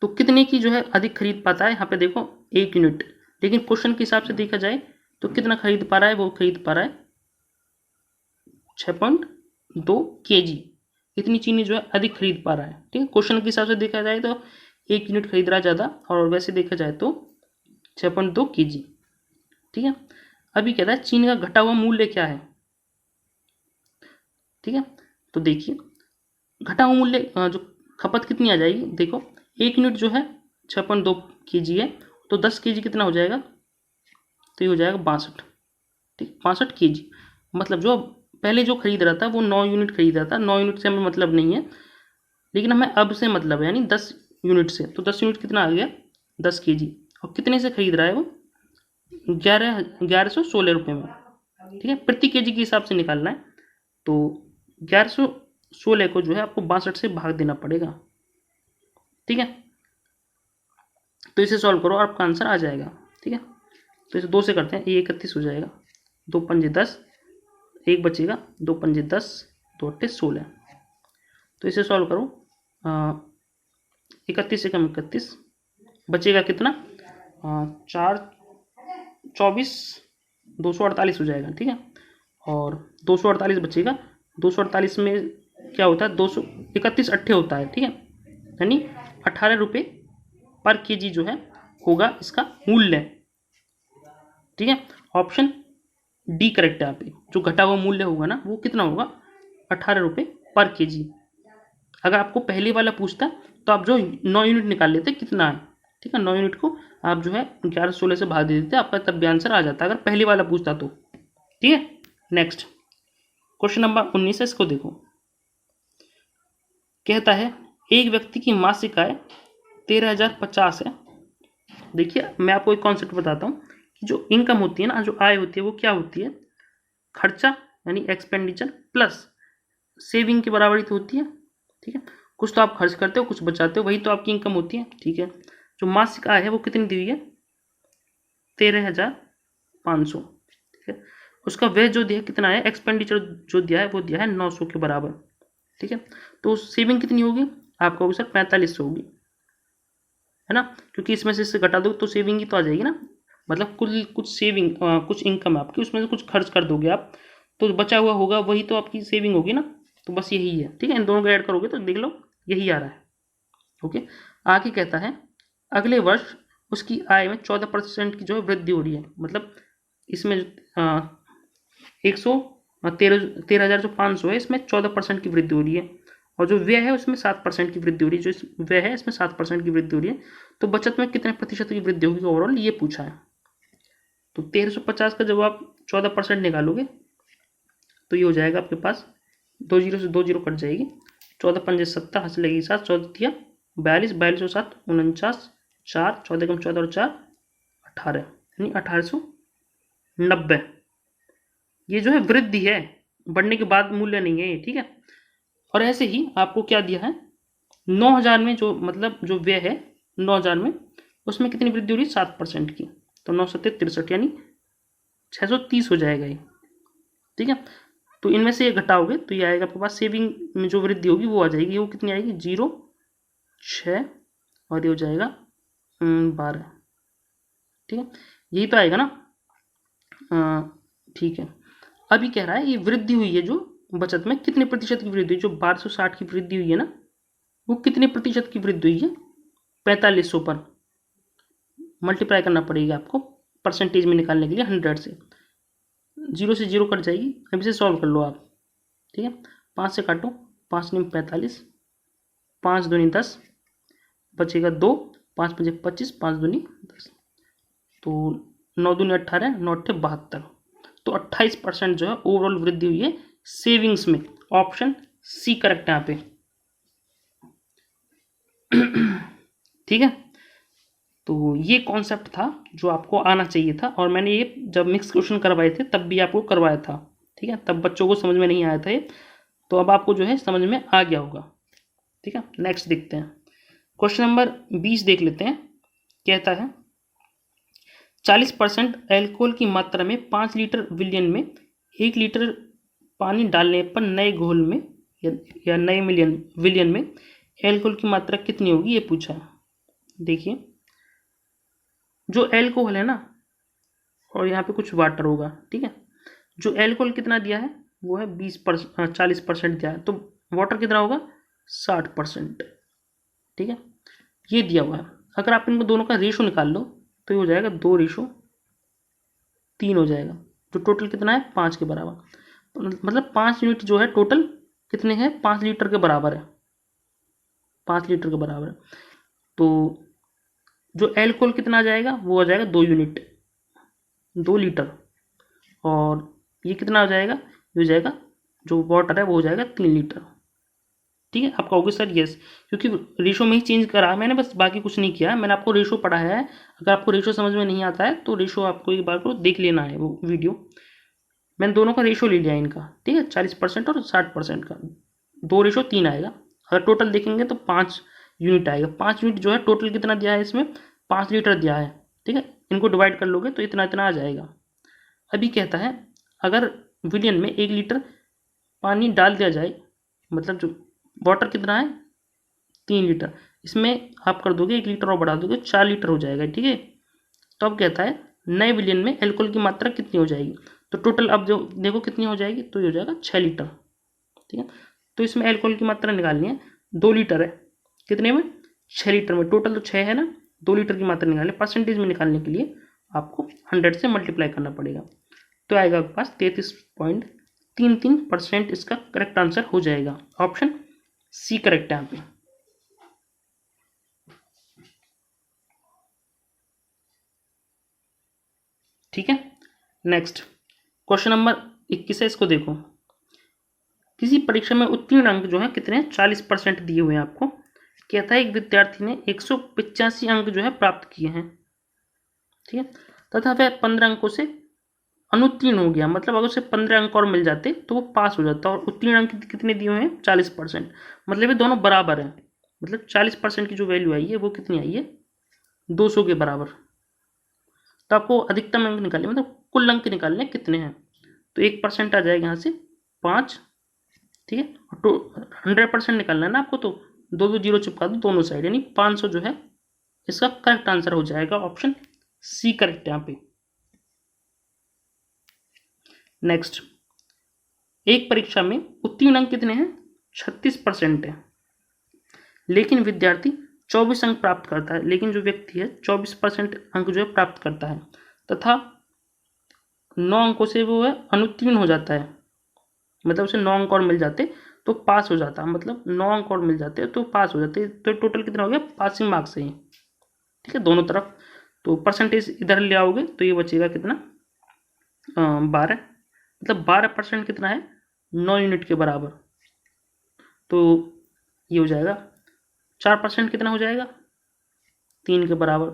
तो कितने की जो है अधिक खरीद पाता है? यहाँ पे देखो 1 यूनिट, लेकिन क्वेश्चन के हिसाब से देखा जाए तो कितना खरीद पा रहा है? वो खरीद पा रहा है 6.2 kg, इतनी चीनी जो है अधिक खरीद पा रहा है। ठीक है, क्वेश्चन के हिसाब से देखा जाए तो 1 यूनिट खरीद रहा है ज़्यादा, और वैसे देखा जाए तो 6.2 kg। ठीक है, अभी कहता है चीनी का घटा हुआ मूल्य क्या है? ठीक है, तो देखिए घटा हुआ मूल्य जो खपत कितनी आ जाएगी? देखो 1 यूनिट जो है 6.2 kg है, तो 10 kg कितना हो जाएगा? तो ये हो जाएगा 62। ठीक, 62 kg, मतलब जो पहले जो खरीद रहा था वो 9 यूनिट खरीद रहा था। 9 यूनिट से हमें मतलब नहीं है, लेकिन हमें अब से मतलब है, यानी 10 यूनिट से। तो 10 यूनिट कितना आ गया? 10 kg, और कितने से खरीद रहा है वो? 1116 रुपये में। ठीक है, प्रति केजी के हिसाब से निकालना है, तो 1116 को जो है आपको 62 से भाग देना पड़ेगा। ठीक है, तो इसे सॉल्व करो और आपका आंसर आ जाएगा। ठीक है, तो इसे 2 से करते हैं, ये 31 हो जाएगा, 2 पंजे 10, एक बचेगा, 2 पंजे 10, 2 अट्ठे 16। तो इसे सॉल्व करो, 31 से कम 31, बचेगा कितना? 4 24, 248 हो जाएगा। ठीक है, और 248 बचेगा, 248 में क्या होता है? 231 अट्ठे होता है। ठीक है, यानी 18 रुपये पर केजी जो है होगा इसका मूल्य। ठीक है, ऑप्शन डी करेक्ट है। यहाँ पे जो घटा हुआ मूल्य होगा ना वो कितना होगा? 18 रुपये पर केजी। अगर आपको पहले वाला पूछता तो आप जो 9 यूनिट निकाल लेते कितना है। ठीक है, 9 यूनिट को आप जो है 1116 से भाग दे देते, आपका तब भी आंसर आ जाता अगर पहले वाला पूछता तो। ठीक है, नेक्स्ट क्वेश्चन नंबर 19 है, इसको देखो। कहता है एक व्यक्ति की मासिक आय 13,050 है। देखिए मैं आपको एक कॉन्सेप्ट बताता हूँ कि जो इनकम होती है ना, जो आय होती है वो क्या होती है? खर्चा यानी एक्सपेंडिचर प्लस सेविंग के बराबर ही तो होती है। ठीक है, कुछ तो आप खर्च करते हो, कुछ बचाते हो, वही तो आपकी इनकम होती है। ठीक है, जो मासिक आय है वो कितनी दी हुई है? 13,500। ठीक है, उसका व्यय जो दिया कितना है? एक्सपेंडिचर जो दिया है वो दिया है 900 के बराबर। ठीक है, तो सेविंग कितनी होगी? आपको सर 4500 होगी, है ना, क्योंकि इसमें से इससे घटा दो तो सेविंग ही तो आ जाएगी ना। मतलब कुछ सेविंग कुछ इनकम है आपकी, उसमें से कुछ खर्च कर दोगे आप, तो बचा हुआ होगा वही तो आपकी सेविंग होगी ना। तो बस यही है। ठीक है, इन दोनों को ऐड करोगे तो देख लो यही आ रहा है। ओके, आगे कहता है अगले वर्ष उसकी आय में 14% की जो है वृद्धि हो रही है। मतलब इसमें 13,500 है, इसमें 14% की वृद्धि हो रही है, और जो व्यय है उसमें 7% की वृद्धि हो रही है। जो इस व्यय है इसमें 7% की वृद्धि हो रही है, तो बचत में कितने प्रतिशत की वृद्धि होगी ओवरऑल, ये पूछा है। तो 1350 का जब आप 14% निकालोगे तो ये हो जाएगा आपके पास 2 जीरो से 2 जीरो कट जाएगी, 14 पंजे 70, हंस लगेगी 7, 14 दिया 42, 42 और 7 49, 4 14 कम 14 और 4 18, यानी 1890। ये जो है वृद्धि है, बढ़ने के बाद मूल्य नहीं है ये। ठीक है, और ऐसे ही आपको क्या दिया है? 9000 में जो मतलब जो व्यय है 9000 में, उसमें कितनी वृद्धि हो रही है? 7% की, तो 9 7 63, यानी 630 हो जाएगा ये। ठीक है, तो इनमें से ये घटाओगे तो ये आएगा आपके पास, सेविंग में जो वृद्धि होगी वो आ जाएगी। वो कितनी आएगी? 0 6, और ये हो जाएगा 12। ठीक है, यही तो आएगा ना। ठीक है, अभी कह रहा है ये वृद्धि हुई है जो बचत में, कितने प्रतिशत की वृद्धि हुई? जो 1260 की वृद्धि हुई है ना, वो कितने प्रतिशत की वृद्धि हुई है? 4500 पर मल्टीप्लाई करना पड़ेगा आपको परसेंटेज में निकालने के लिए 100 से। 0 से 0 कट जाएगी, अब इसे सॉल्व कर लो आप। ठीक है, 5 से काटो, 5 9 45, 5 दूनी 10, बचेगा 2, 5 5 25, 5 दूनी 10, तो 9 दूनी 18, 9 8 72, तो 28% जो है ओवरऑल वृद्धि हुई है सेविंग्स में। ऑप्शन सी करेक्ट है यहाँ पे। ठीक है, तो ये कॉन्सेप्ट था जो आपको आना चाहिए था, और मैंने ये जब मिक्स क्वेश्चन करवाए थे तब भी आपको करवाया था। ठीक है, तब बच्चों को समझ में नहीं आया था ये, तो अब आपको जो है समझ में आ गया होगा। ठीक है, नेक्स्ट देखते हैं, क्वेश्चन नंबर 20 देख लेते हैं। कहता है 40% एल्कोहल की मात्रा में 5 लीटर विलियन में 1 लीटर पानी डालने पर नए घोल में या नए विलियन में एल्कोहल की मात्रा कितनी होगी, ये पूछा है। देखिए जो एल्कोहल है ना, और यहाँ पे कुछ वाटर होगा, ठीक है। जो एल्कोहल कितना दिया है वो है 40% दिया है, तो वाटर कितना होगा 60%, ठीक है। ये दिया हुआ है। अगर आप इनको दोनों का रेशो निकाल लो तो ये हो जाएगा 2:3 हो जाएगा, जो टोटल कितना है 5 के बराबर। मतलब 5 यूनिट जो है टोटल कितने हैं, 5 लीटर के बराबर है, 5 लीटर के बराबर है। तो जो एल्कोहल कितना आ जाएगा वो आ जाएगा 2 यूनिट, 2 लीटर, और ये कितना हो जाएगा, ये हो जाएगा जो वाटर है वो हो जाएगा 3 लीटर, ठीक है। आप कहोगे सर यस, क्योंकि रेशो में ही चेंज करा मैंने, बस बाकी कुछ नहीं किया, मैंने आपको रेशो पढ़ाया है। अगर आपको रेशो समझ में नहीं आता है तो रेशो आपको एक बार को देख लेना है वो वीडियो। मैंने दोनों का रेशो ले लिया इनका, ठीक है, 40% और 60% का, 2:3 आएगा। अगर टोटल देखेंगे तो 5 यूनिट आएगा। 5 यूनिट जो है टोटल कितना दिया है इसमें, 5 लीटर दिया है, ठीक है। इनको डिवाइड कर लोगे तो इतना इतना आ जाएगा। अभी कहता है अगर विलियन में 1 लीटर पानी डाल दिया जाए, मतलब जो वाटर कितना है 3 लीटर, इसमें आप कर दोगे 1 लीटर और बढ़ा दोगे 4 लीटर हो जाएगा, ठीक है। तो अब कहता है नए विलियन में एल्कोहल की मात्रा कितनी हो जाएगी, तो टोटल अब जो देखो कितनी हो जाएगी, तो ये हो जाएगा 6 लीटर, ठीक है। तो इसमें एल्कोहल की मात्रा निकालनी है, 2 लीटर है, कितने में 6 लीटर में, टोटल तो 6 है ना, 2 लीटर की मात्रा निकालनी, परसेंटेज में निकालने के लिए आपको 100 से मल्टीप्लाई करना पड़ेगा, तो आएगा आपके पास 33.33%। इसका करेक्ट आंसर हो जाएगा, ऑप्शन सी करेक्ट है यहाँ पे, ठीक है। नेक्स्ट क्वेश्चन नंबर 21 है, इसको देखो। किसी परीक्षा में उत्तीर्ण अंक जो है कितने हैं, 40% दिए हुए हैं आपको। कहता है एक विद्यार्थी ने 185 अंक जो है प्राप्त किए हैं, ठीक है, तथा वह 15 अंकों से अनुत्तीर्ण हो गया, मतलब अगर उसे 15 अंक और मिल जाते तो वो पास हो जाता, और उत्तीर्ण अंक कितने दिए हुए हैं 40%, मतलब ये दोनों बराबर हैं, मतलब 40% की जो वैल्यू आई है वो कितनी आई है 200 के बराबर। तो आपको अधिकतम अंक निकालने, मतलब कुल अंक निकालने कितने हैं, तो 1% आ जाएगा यहाँ से 5, ठीक है। तो 100% निकालना है ना आपको, तो 2 जीरो चिपका दो दोनों साइड, यानी 500 जो है इसका करेक्ट आंसर हो जाएगा, ऑप्शन सी करेक्ट है यहाँ पे। नेक्स्ट, एक परीक्षा में उत्तीर्ण अंक कितने हैं 36% है, लेकिन विद्यार्थी 24 अंक प्राप्त करता है, लेकिन जो व्यक्ति है 24% अंक जो है प्राप्त करता है, तथा 9 अंकों से वो है अनुत्तीर्ण हो जाता है, मतलब उसे 9 अंक और मिल जाते तो पास हो जाता, मतलब 9 अंक और मिल जाते तो पास हो जाते, तो टोटल कितना हो गया पासिंग मार्क्स है, ठीक है, दोनों तरफ। तो परसेंटेज इधर ले आओगे तो ये बचेगा कितना 12, मतलब 12% कितना है 9 यूनिट के बराबर, तो ये हो जाएगा 4% कितना हो जाएगा 3 के बराबर।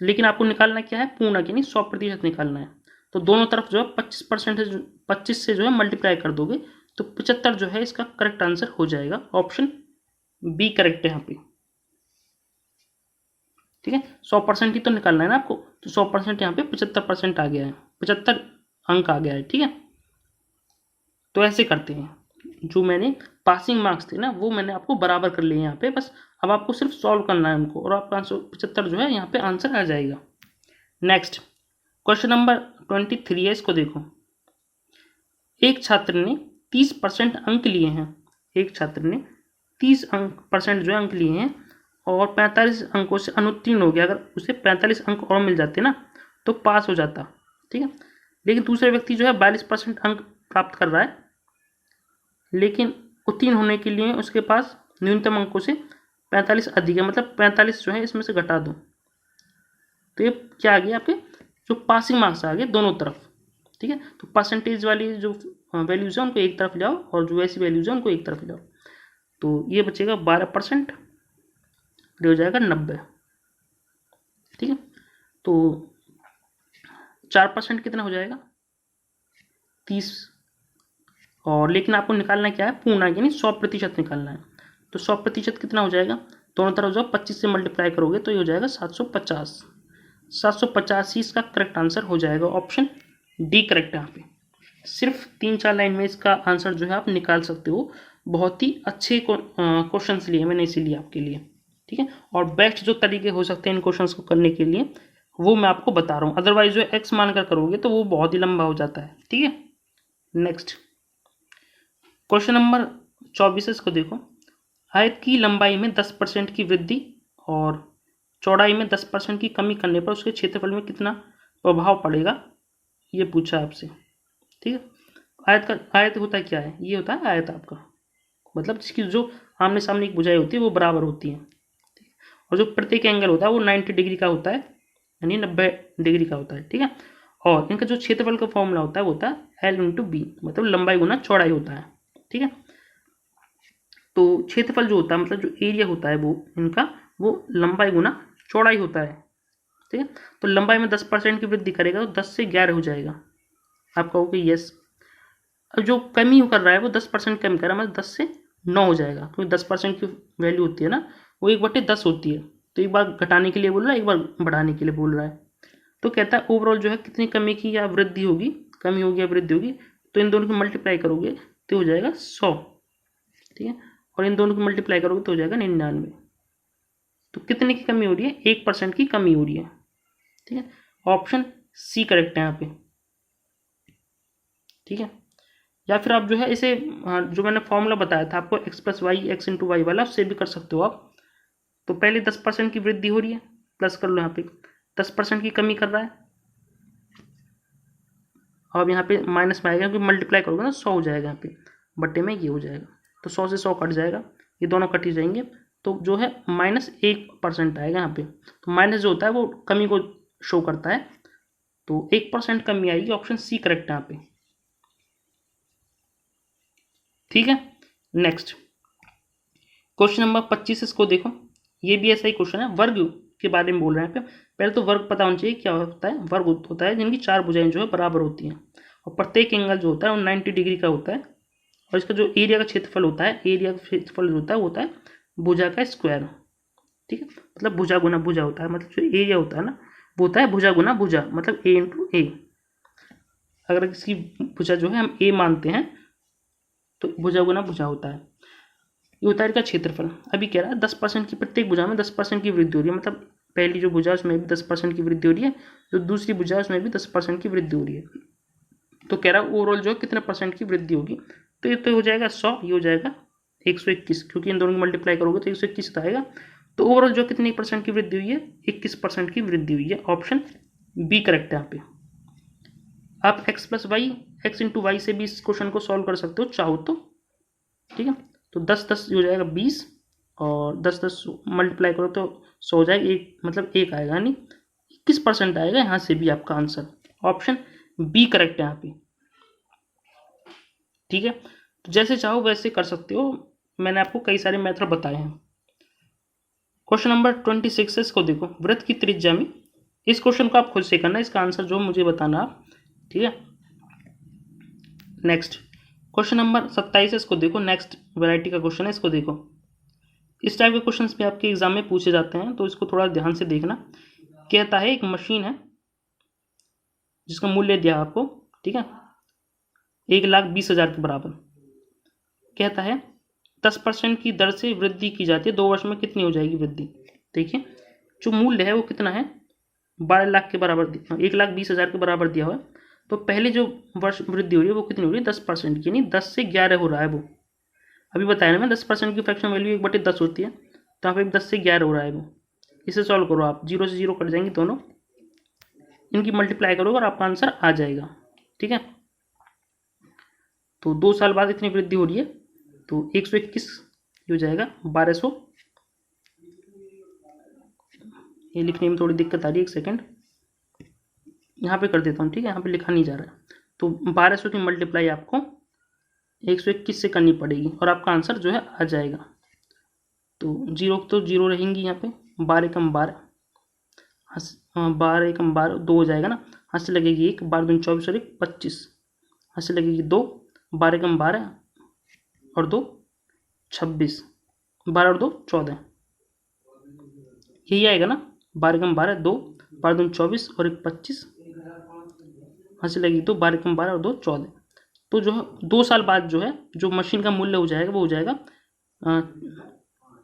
लेकिन आपको निकालना क्या है पूर्णांक, यानी 100% निकालना है, तो दोनों तरफ जो है 25 से जो है मल्टीप्लाई कर दोगे तो 75 जो है इसका करेक्ट आंसर हो जाएगा, ऑप्शन बी करेक्ट है यहाँ पे, ठीक है। 100% ही तो निकालना है ना आपको, तो 100% यहाँ पे 75% आ गया है, 75 अंक आ गया है, ठीक है। तो ऐसे करते हैं, जो मैंने पासिंग मार्क्स थे ना वो मैंने आपको बराबर कर लिए यहाँ पे, बस अब आपको सिर्फ सॉल्व करना है उनको, और आपका 75 जो है यहाँ पे आंसर आ जाएगा। नेक्स्ट क्वेश्चन नंबर 23 है, इसको देखो। एक छात्र ने 30% अंक लिए हैं, एक छात्र ने 30% जो अंक लिए हैं और 45 अंकों से अनुत्तीर्ण हो गया, अगर उसे 45 अंक और मिल जाते ना तो पास हो जाता, ठीक है। लेकिन दूसरे व्यक्ति जो है 42% अंक प्राप्त कर रहा है, लेकिन उत्तीर्ण होने के लिए उसके पास न्यूनतम अंकों से 45 अधिक है, मतलब 45 जो है इसमें से घटा दो, तो ये क्या आ गया आपके जो पासिंग मार्क्स आ गए दोनों तरफ, ठीक है। तो परसेंटेज वाली जो वैल्यूज है उनको एक तरफ ले आओ, और जो ऐसी वैल्यूज है उनको एक तरफ ले आओ, तो ये बचेगा 12%, ये हो जाएगा 90, ठीक है। तो 4% कितना हो जाएगा 30, और लेकिन आपको निकालना क्या है पूर्णांक, यानी 100% निकालना है, तो 100% कितना हो जाएगा, दोनों तरफ जो 25 से मल्टीप्लाई करोगे तो ये हो जाएगा 750, 785 इसका करेक्ट आंसर हो जाएगा। ऑप्शन डी करेक्ट है यहाँ पे। सिर्फ 3-4 लाइन में इसका आंसर जो है आप निकाल सकते हो। बहुत ही अच्छे क्वेश्चंस लिए मैंने इसीलिए आपके लिए, ठीक है। और बेस्ट जो तरीके हो सकते हैं इन क्वेश्चंस को करने के लिए वो मैं आपको बता रहा हूँ। अदरवाइज जो एक्स मानकर करोगे तो वो बहुत ही लंबा हो जाता है, ठीक है। नेक्स्ट क्वेश्चन नंबर 24 इसको देखो। आयत की लंबाई में 10% की वृद्धि और चौड़ाई में 10% की कमी करने पर उसके क्षेत्रफल में कितना प्रभाव पड़ेगा, ये पूछा आपसे, ठीक है। आयत होता है क्या है, ये होता है आयत आपका, मतलब जिसकी जो आमने सामने की भुजाएं होती है वो बराबर होती हैं, और जो प्रत्येक एंगल होता है वो 90 डिग्री का होता है, यानी 90 डिग्री का होता है, ठीक है। और इनका जो क्षेत्रफल का फॉर्मूला होता है वो होता है L × B, मतलब लंबाई गुना चौड़ाई होता है, ठीक है। तो क्षेत्रफल जो होता है मतलब जो एरिया होता है वो इनका वो लंबाई गुना चौड़ाई होता है, ठीक है। तो लंबाई में 10% की वृद्धि करेगा तो 10 से 11 हो जाएगा। आप कहोगे यस। अब जो कमी कर रहा है वो 10% कम कर रहा है, मतलब 10 से 9 हो जाएगा, क्योंकि 10% की वैल्यू होती है ना वो 1/10 होती है। तो एक बार घटाने के लिए बोल रहा है, एक बार बढ़ाने के लिए बोल रहा है। तो कहता है ओवरऑल जो है कितनी कमी की या वृद्धि होगी, कमी होगी या वृद्धि होगी, तो इन दोनों की मल्टीप्लाई करोगे तो हो जाएगा 100, ठीक है। और इन दोनों की मल्टीप्लाई करोगे तो हो जाएगा 99। तो कितने की कमी हो रही है, 1% की कमी हो रही है, ठीक है। ऑप्शन सी करेक्ट है यहाँ पे, ठीक है। या फिर आप जो है इसे जो मैंने फॉर्मूला बताया था आपको x+y x×y वाला, उससे भी कर सकते हो आप। तो पहले 10% की वृद्धि हो रही है, प्लस कर लो यहाँ पे 10% की कमी कर रहा है, अब यहाँ पे माइनस में आएगा क्योंकि मल्टीप्लाई करोगे ना 100 हो जाएगा, यहाँ पे बट्टे में ये हो जाएगा, तो 100 से 100 कट जाएगा, ये दोनों कट ही जाएंगे, तो जो है -1% आएगा यहाँ पे। तो माइनस जो होता है वो कमी को शो करता है, तो 1% कमी आएगी। ऑप्शन सी करेक्ट है यहाँ पे, ठीक है। नेक्स्ट क्वेश्चन नंबर 25 इसको देखो। ये भी ऐसा ही क्वेश्चन है, वर्ग के बारे में बोल रहे हैं यहाँ पे। पहले तो वर्ग पता होना चाहिए क्या होता है। वर्ग होता है जिनकी 4 भुजाएं जो है बराबर होती हैं, और प्रत्येक एंगल जो होता है वो 90 डिग्री का होता है, और इसका जो एरिया का क्षेत्रफल होता है, एरिया का क्षेत्रफल जो होता है वो होता है भुजा का स्क्वायर, ठीक है। मतलब भुजा गुना भुजा होता है, मतलब जो एरिया होता है ना वो होता है भुजा गुना भुजा, मतलब A × A। अगर इसकी भुजा जो है हम A मानते हैं तो भुजा गुना भुजा होता है, ये होता है इसका क्षेत्रफल। अभी कह रहा है 10% की, प्रत्येक भुजा में 10% की वृद्धि हो रही है, मतलब पहली जो भुजा उसमें भी 10% की वृद्धि हो रही है, जो दूसरी भुजा उसमें भी 10% की वृद्धि हो रही है। तो कह रहा है ओवरऑल जो है कितने परसेंट की वृद्धि होगी, तो ये तो हो जाएगा 100, ये हो जाएगा 121, क्योंकि इन दोनों की मल्टीप्लाई करोगे तो 121 आएगा। तो ओवरऑल जो कितनी % की वृद्धि हुई है, 21% की वृद्धि हुई है। ऑप्शन बी करेक्ट है यहाँ पे। आप x+y x×y से भी इस क्वेश्चन को सॉल्व कर सकते हो चाहो तो, ठीक है। तो 10 हो जाएगा 20, और 10 मल्टीप्लाई करो तो 100 हो जाएगा, एक मतलब एक आएगा, यानी 21% आएगा यहाँ से भी आपका आंसर। ऑप्शन बी करेक्ट है यहाँ पे, ठीक है। तो जैसे चाहो वैसे कर सकते हो, मैंने आपको कई सारे मेथड बताए हैं। क्वेश्चन नंबर 26 इसको देखो। वृत्त की त्रिज्या में, इस क्वेश्चन को आप खुद से करना, इसका आंसर जो मुझे बताना आप, ठीक है। नेक्स्ट क्वेश्चन नंबर 27 इसको देखो। नेक्स्ट वैरायटी का क्वेश्चन है, इसको देखो। इस टाइप के क्वेश्चंस भी आपके एग्जाम में पूछे जाते हैं, तो इसको थोड़ा ध्यान से देखना। कहता है एक मशीन है जिसका मूल्य दिया आपको, ठीक है, 1,20,000 के बराबर। कहता है 10% की दर से वृद्धि की जाती है, 2 वर्ष में कितनी हो जाएगी वृद्धि। देखिए जो मूल्य है वो कितना है, 12 लाख के बराबर, 1,20,000 के बराबर दिया हुआ है। तो पहले जो वर्ष वृद्धि हो रही है वो कितनी हो रही है, 10% की, यानी 10 से 11 हो रहा है वो। अभी बताया ना मैं 10% की फ्रैक्शन वैल्यू 1/10 होती है, तो यहाँ पे 10 से 11 हो रहा है वो। इसे सॉल्व करो आप, 0 से 0 कट जाएंगे दोनों, इनकी मल्टीप्लाई करोगे और आपका आंसर आ जाएगा, ठीक है। तो 2 साल बाद इतनी वृद्धि हो रही है, तो 121 हो जाएगा 1200। ये लिखने में थोड़ी दिक्कत आ रही है, एक सेकेंड, यहाँ पे कर देता हूँ, ठीक है। यहाँ पे लिखा नहीं जा रहा है। तो 1200 की मल्टीप्लाई आपको 121 से करनी पड़ेगी, और आपका आंसर जो है आ जाएगा। तो 0 तो 0 रहेंगी यहाँ पे, 12 कम 12, 12 कम 12 2 हो जाएगा ना, हाथ से लगेगी 1, 12 दूनी 24 और 1 25, हाथ से लगेगी 2, 12 कम 12 और 2 26, 12 और 2 14, यही आएगा ना 12 कम 12 2, 12 दूनी 24 और 1 25, हंसी लगी तो 12 कम 12 और 2 14। तो जो है 2 साल बाद जो है जो मशीन का मूल्य हो जाएगा वो हो जाएगा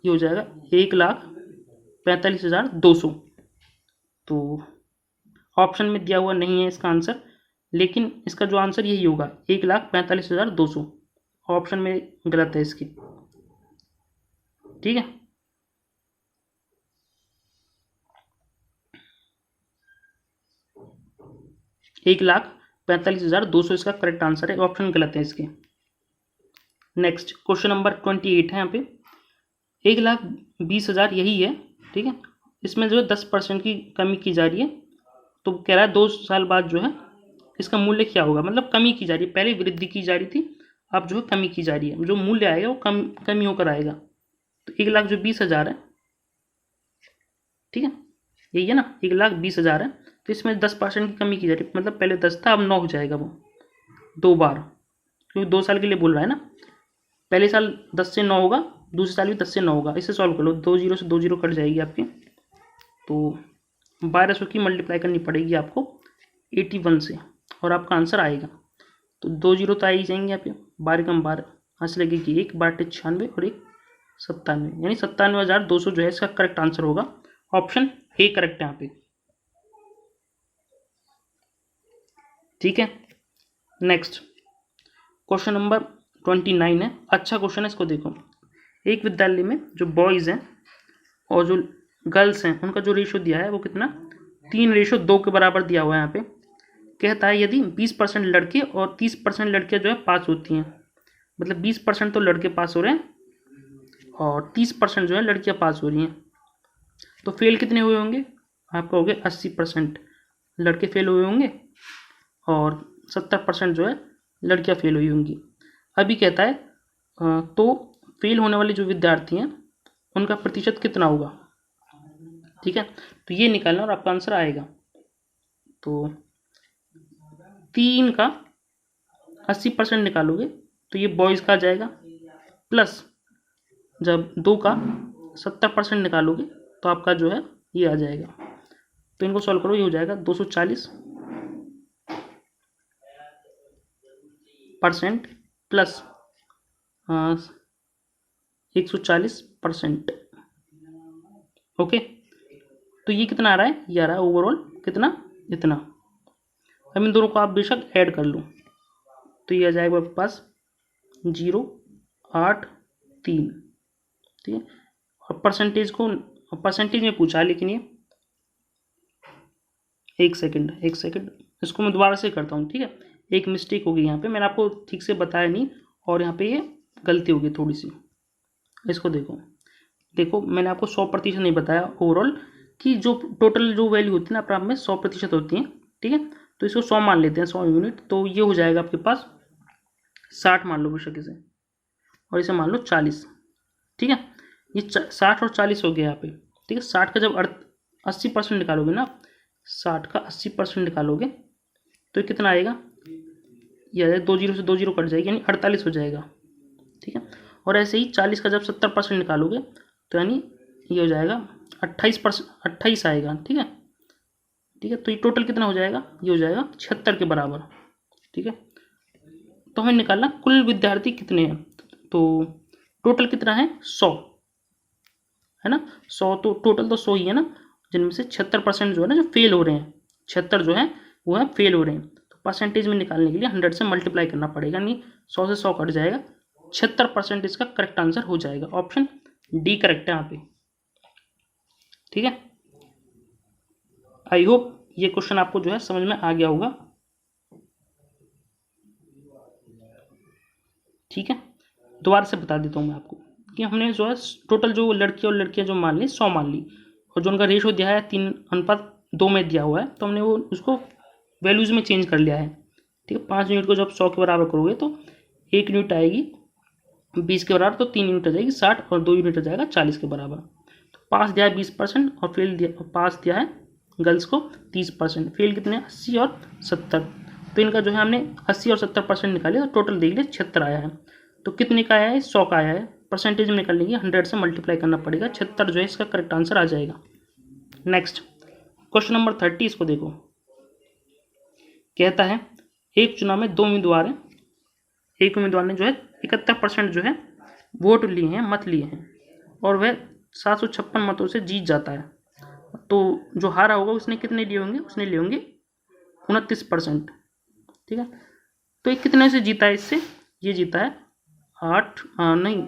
ये हो जाएगा 1,45,200। तो ऑप्शन में दिया हुआ नहीं है इसका आंसर, लेकिन इसका जो आंसर यही होगा 1,45,200। ऑप्शन में गलत है इसकी। ठीक है, 1,45,200 इसका करेक्ट आंसर है, ऑप्शन गलत है इसके। नेक्स्ट क्वेश्चन नंबर 28 है यहाँ पे 1,20,000 यही है। ठीक है, इसमें जो है 10% की कमी की जा रही है। तो कह रहा है 2 साल बाद जो है इसका मूल्य क्या होगा, मतलब कमी की जा रही है, पहले वृद्धि की जा रही थी, अब जो है कमी की जा रही है, जो मूल्य आएगा वो कमी होकर आएगा। तो 1,20,000 है, ठीक है, यही है ना, 1,20,000 है। तो इसमें 10% की कमी की जा रही है, मतलब पहले 10 था अब 9 हो जाएगा वो 2 बार, क्योंकि 2 साल के लिए बोल रहा है ना। पहले साल 10 से 9 होगा, दूसरे साल भी 10 से 9 होगा। इसे सॉल्व कर लो, 2 जीरो से 2 जीरो कट जाएगी आपकी, तो 1200 की मल्टीप्लाई करनी पड़ेगी आपको 81 से और आपका आंसर आएगा। तो 2 जीरो तो आ ही जाएंगे आपके, 12 कम 12 आंसर लगेगी 1 12 96 और 1 97, यानी 97,200 जो है इसका करेक्ट आंसर होगा। ऑप्शन ए करेक्ट है यहाँ पे। ठीक है, नेक्स्ट क्वेश्चन नंबर 29 है, अच्छा क्वेश्चन है, इसको देखो। एक विद्यालय में जो बॉयज़ हैं और जो गर्ल्स हैं उनका जो रेशो दिया है वो कितना 3:2 के बराबर दिया हुआ है यहाँ पे। कहता है यदि 20% लड़के और 30% लड़कियाँ जो है पास होती हैं, मतलब 20% तो लड़के पास हो रहे हैं और 30% जो है लड़कियाँ पास हो रही हैं, तो फेल कितने हुए होंगे? आपका हो गया 80% लड़के फेल हुए होंगे और 70% जो है लड़कियाँ फेल हुई होंगी। अभी कहता है तो फेल होने वाले जो विद्यार्थी हैं उनका प्रतिशत कितना होगा। ठीक है, तो ये निकालना और आपका आंसर आएगा। तो 3 का 80% निकालोगे तो ये बॉयज़ का आ जाएगा, प्लस जब 2 का 70% निकालोगे तो आपका जो है ये आ जाएगा। तो इनको सॉल्व करो, ये हो जाएगा 240% प्लस 140%। ओके, तो ये कितना आ रहा है? ये आ रहा है ओवरऑल कितना, इतना। अब इन दोनों को आप बेशक ऐड कर लो तो ये आ जाएगा आपके पास 083। ठीक है, और परसेंटेज को परसेंटेज में पूछा, लेकिन ये एक सेकंड इसको मैं दोबारा से करता हूँ। ठीक है, एक मिस्टेक हो गई यहाँ पे, मैंने आपको ठीक से बताया नहीं और यहाँ पे ये गलती हो गई थोड़ी सी। इसको देखो मैंने आपको 100% नहीं बताया ओवरऑल, कि जो टोटल जो वैल्यू होती है ना प्रारंभ में 100% होती है। ठीक है, तो इसको 100 मान लेते हैं, 100 यूनिट, तो ये हो जाएगा आपके पास 60 मान लो बेशक इसे, और इसे मान लो 40। ठीक है, ये 60 और 40 हो गया यहाँ पे। ठीक है, 60 का जब 80% निकालोगे ना, 60 का 80% निकालोगे तो ये कितना आएगा? ये आएगा 2 जीरो से 2 जीरो कट जाएगी, यानी 48 हो जाएगा। ठीक है, और ऐसे ही 40 का जब 70% निकालोगे तो यानी ये हो जाएगा 28 आएगा। ठीक है, तो ये टोटल कितना हो जाएगा? ये हो जाएगा 76 के बराबर। ठीक है, तो हमें निकालना कुल विद्यार्थी कितने हैं, तो टोटल कितना है? 100 है ना, 100, तो टोटल तो 100 ही है ना, जिनमें से 76% जो है ना जो फेल हो रहे हैं, 76 जो है वो है फेल हो रहे हैं। तो परसेंटेज में निकालने के लिए 100 से मल्टीप्लाई करना पड़ेगा, नहीं 100 से 100 कट जाएगा, 76% इसका करेक्ट आंसर हो जाएगा। ऑप्शन डी करेक्ट है यहाँ पे। ठीक है, आई होप ये क्वेश्चन आपको जो है समझ में आ गया होगा। ठीक है, दोबारा से बता देता हूँ मैं आपको कि हमने जो है टोटल जो लड़के और लड़कियां जो मान ली 100 मान ली, और जो उनका रेशो दिया है 3:2 में दिया हुआ है, तो हमने वो उसको वैल्यूज में चेंज कर लिया है। ठीक है, 5 यूनिट को जब 100 के बराबर करोगे तो 1 यूनिट आएगी 20 के बराबर, तो 3 यूनिट आ जाएगी 60 और 2 यूनिट आ जाएगा 40 के बराबर। तो पास दिया है 20% और फेल दिया, पास दिया है गर्ल्स को 30%, फेल कितने 80 और 70। तो इनका जो है हमने 80 और 70% निकाले और टोटल देख लिया 76 आया है। तो कितने का आया है? 100 का आया है। परसेंटेज में निकालने के लिए 100 से मल्टीप्लाई करना पड़ेगा, 76 जो है इसका करेक्ट आंसर आ जाएगा। नेक्स्ट क्वेश्चन नंबर 30, इसको देखो। कहता है एक चुनाव में 2 उम्मीदवार हैं, एक उम्मीदवार ने जो है 71% जो है वोट लिए हैं, मत लिए हैं, और वह 756 मतों से जीत जाता है। तो जो हारा होगा उसने कितने लिए होंगे? उसने लिए होंगे 29%। ठीक है, तो ये कितने से जीता है? इससे ये जीता है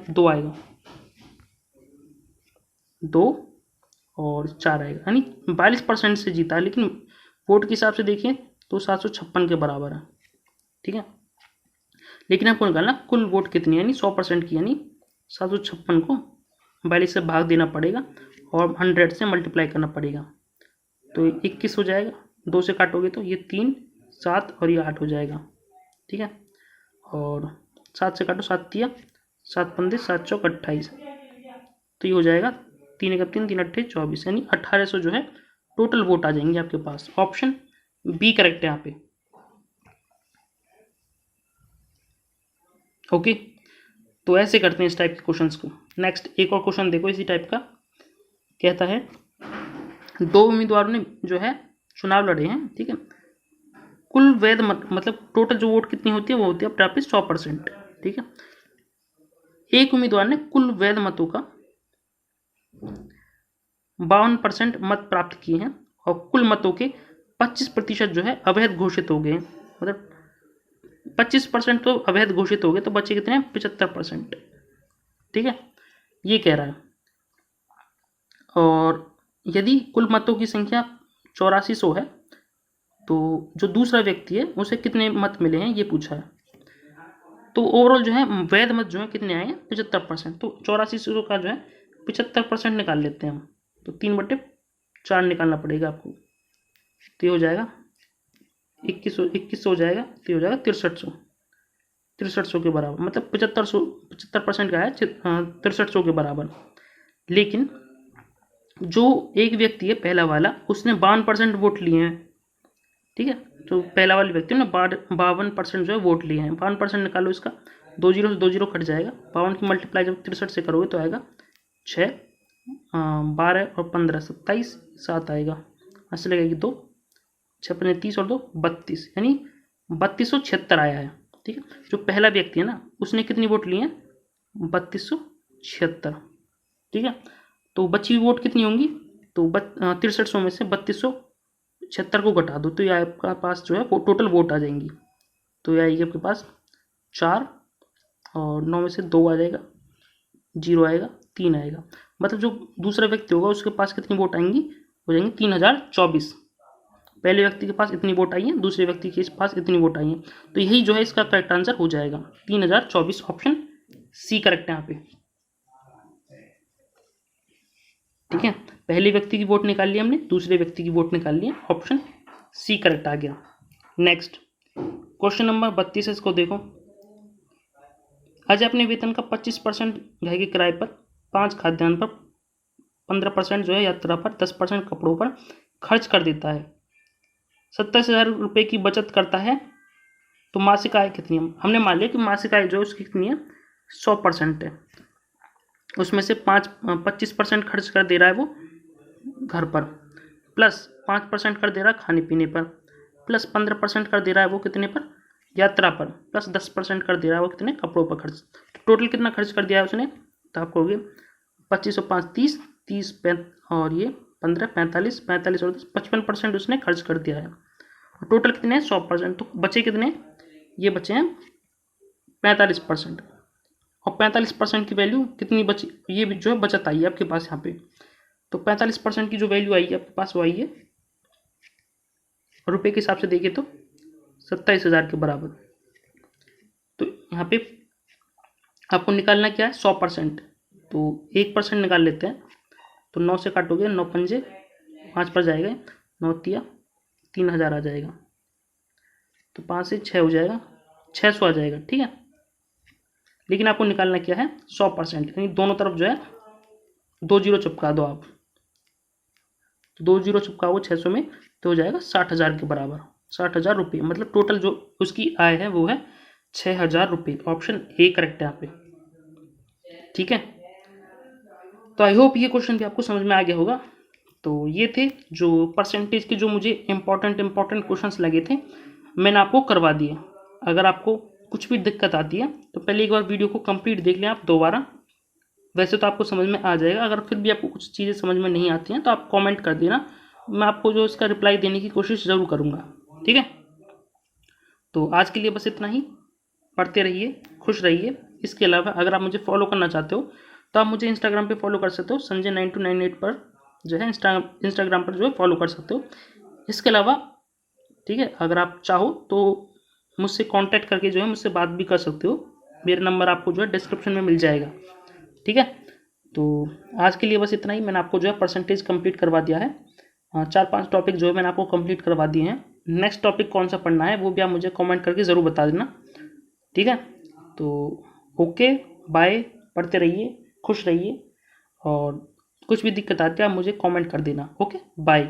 2 आएगा, 2 और 4 आएगा, यानी 42% से जीता है। लेकिन वोट के हिसाब से देखिए तो 756 के बराबर है। ठीक है, लेकिन आपको निकालना कुल वोट कितनी, यानी 100% की, यानी 756 को 42 से भाग देना पड़ेगा और 100 से मल्टीप्लाई करना पड़ेगा। तो 21 हो जाएगा, 2 से काटोगे तो ये 3, 7 और ये 8 हो जाएगा। ठीक है, और 7 से काटो, 7 तिया 7 पंजे 7 चौक 28, तो ये हो जाएगा 3 एक 3 3 8 24, यानी 1800 जो है टोटल वोट आ जाएंगे आपके पास। ऑप्शन बी करेक्ट है यहाँ पे। ओके, तो ऐसे करते हैं इस टाइप के क्वेश्चंस को। नेक्स्ट एक और क्वेश्चन देखो इसी टाइप का। कहता है 2 उम्मीदवारों ने जो है चुनाव लड़े हैं। ठीक है, कुल वैध मत मतलब टोटल जो वोट कितनी होती है वो होती है प्राप्त 100%। ठीक है, एक उम्मीदवार ने कुल वैध मतों का 52% मत प्राप्त किए हैं और कुल मतों के 25% जो है अवैध घोषित हो गए हैं। मतलब 25% तो अवैध घोषित हो गए, तो बचे कितने? 75%। ठीक है, ये कह रहा है। और यदि कुल मतों की संख्या 8400 है तो जो दूसरा व्यक्ति है उसे कितने मत मिले हैं ये पूछा है। तो ओवरऑल जो है वैध मत जो है कितने आए हैं? 75%। तो 8400 का जो है 75% निकाल लेते हैं हम, तो 3/4 निकालना पड़ेगा आपको। तो ये हो जाएगा 2100 हो जाएगा, तो ये हो जाएगा 6300 के बराबर। मतलब 75% का है 6300 के बराबर। लेकिन जो एक व्यक्ति है पहला वाला, उसने 52% वोट लिए हैं। ठीक है, तो पहला वाले व्यक्ति ने 52% जो है वोट लिए हैं। 52% निकालो इसका, 2 जीरो से 2 जीरो कट जाएगा। 52 की मल्टीप्लाई जब 63 से करोगे तो आएगा 6, 12 और 15 27, 7 आएगा, ऐसे लगेगी 2, 6 5 30 और 2 32, यानी 3276 आया है। ठीक है, जो पहला व्यक्ति है ना उसने कितनी वोट लिए हैं? 3276। ठीक है, तो बची हुई वोट कितनी होंगी? तो 6300 में से 3276 को घटा दो तो ये आपका पास जो है वो टोटल वोट आ जाएंगी। तो ये आएगी आपके पास 4 और 9 में से 2 आ जाएगा, 0 आएगा, 3 आएगा। मतलब जो दूसरा व्यक्ति होगा उसके पास कितनी वोट आएंगी? हो जाएंगी 3024। पहले व्यक्ति के पास इतनी वोट आई है, दूसरे व्यक्ति के पास इतनी वोट आई है। तो यही जो है इसका करेक्ट आंसर हो जाएगा 3024। ऑप्शन सी करेक्ट है यहाँ पे। ठीक है, पहले व्यक्ति की वोट निकाल ली हमने, दूसरे व्यक्ति की वोट निकाल ली है, ऑप्शन सी करेक्ट आ गया। नेक्स्ट क्वेश्चन नंबर 32 है, इसको देखो। अजय अपने वेतन का 25% घर के किराए पर, 5 खाद्यान्न पर, 15% जो है यात्रा पर, 10% कपड़ों पर खर्च कर देता है। 27,000 रुपये की बचत करता है, तो मासिक आय कितनी है? हमने मान लिया कि मासिक आय जो है उसकी कितनी है? 100% है। उसमें से 25% खर्च कर दे रहा है वो घर पर, प्लस 5% कर दे रहा है खाने पीने पर, प्लस 15% कर दे रहा है वो कितने पर? यात्रा पर, प्लस 10% कर दे रहा है वो कितने? कपड़ों पर खर्च। टोटल कितना खर्च कर दिया है उसने? तो आपको हो गया 25 और 5 30, 30 और ये 15 45, 45 और 10 55% उसने खर्च कर दिया है। और टोटल कितने हैं? 100%। तो बचे कितने? ये बचे हैं 45%। और 45% की वैल्यू कितनी बची? ये भी जो है बचत आई है आपके पास यहाँ पे। तो 45% की जो वैल्यू आई है आपके पास वो आई है रुपये के हिसाब से देखिए तो 27,000 के बराबर। तो यहाँ पे आपको निकालना क्या है? 100%। तो 1% निकाल लेते हैं। तो 9 से काटोगे, 9 पंजे 5 पर जाएगा, 9 तिया 3000 आ जाएगा। तो 5 से 6 हो जाएगा, 600 आ जाएगा। ठीक है, लेकिन आपको निकालना क्या है? 100%, यानी दोनों तरफ जो है 2 जीरो चिपका दो आप। तो 2 जीरो चिपकाओ 600 में तो हो जाएगा 60,000 के बराबर, 60,000 रुपये। मतलब टोटल जो उसकी आय है वो है 6,000 रुपये। ऑप्शन ए करेक्ट है यहाँ पे। ठीक है, तो आई होप ये क्वेश्चन भी आपको समझ में आ गया होगा। तो ये थे जो परसेंटेज के जो मुझे इम्पॉर्टेंट क्वेश्चंस लगे थे, मैंने आपको करवा दिए। अगर आपको कुछ भी दिक्कत आती है तो पहले एक बार वीडियो को कंप्लीट देख लें आप दोबारा, वैसे तो आपको समझ में आ जाएगा। अगर फिर भी आपको कुछ चीज़ें समझ में नहीं आती हैं तो आप कमेंट कर देना, मैं आपको जो इसका रिप्लाई देने की कोशिश ज़रूर करूँगा, ठीक है। तो आज के लिए बस इतना ही। पढ़ते रहिए, खुश रहिए। इसके अलावा अगर आप मुझे फॉलो करना चाहते हो तो आप मुझे इंस्टाग्राम पे फॉलो कर सकते हो, संजय 9298 पर जो है इंस्टाग्राम पर जो है फॉलो कर सकते हो। इसके अलावा ठीक है, अगर आप चाहो तो मुझसे कांटेक्ट करके जो है मुझसे बात भी कर सकते हो। मेरा नंबर आपको जो है डिस्क्रिप्शन में मिल जाएगा, ठीक है। तो आज के लिए बस इतना ही। मैंने आपको जो है परसेंटेज कंप्लीट करवा दिया है। 4-5 टॉपिक जो है मैंने आपको कंप्लीट करवा दिए हैं। नेक्स्ट टॉपिक कौन सा पढ़ना है वो भी आप मुझे कमेंट करके ज़रूर बता देना, ठीक है। तो ओके बाय, पढ़ते रहिए, खुश रहिए, और कुछ भी दिक्कत आती है आप मुझे कमेंट कर देना। Okay bye.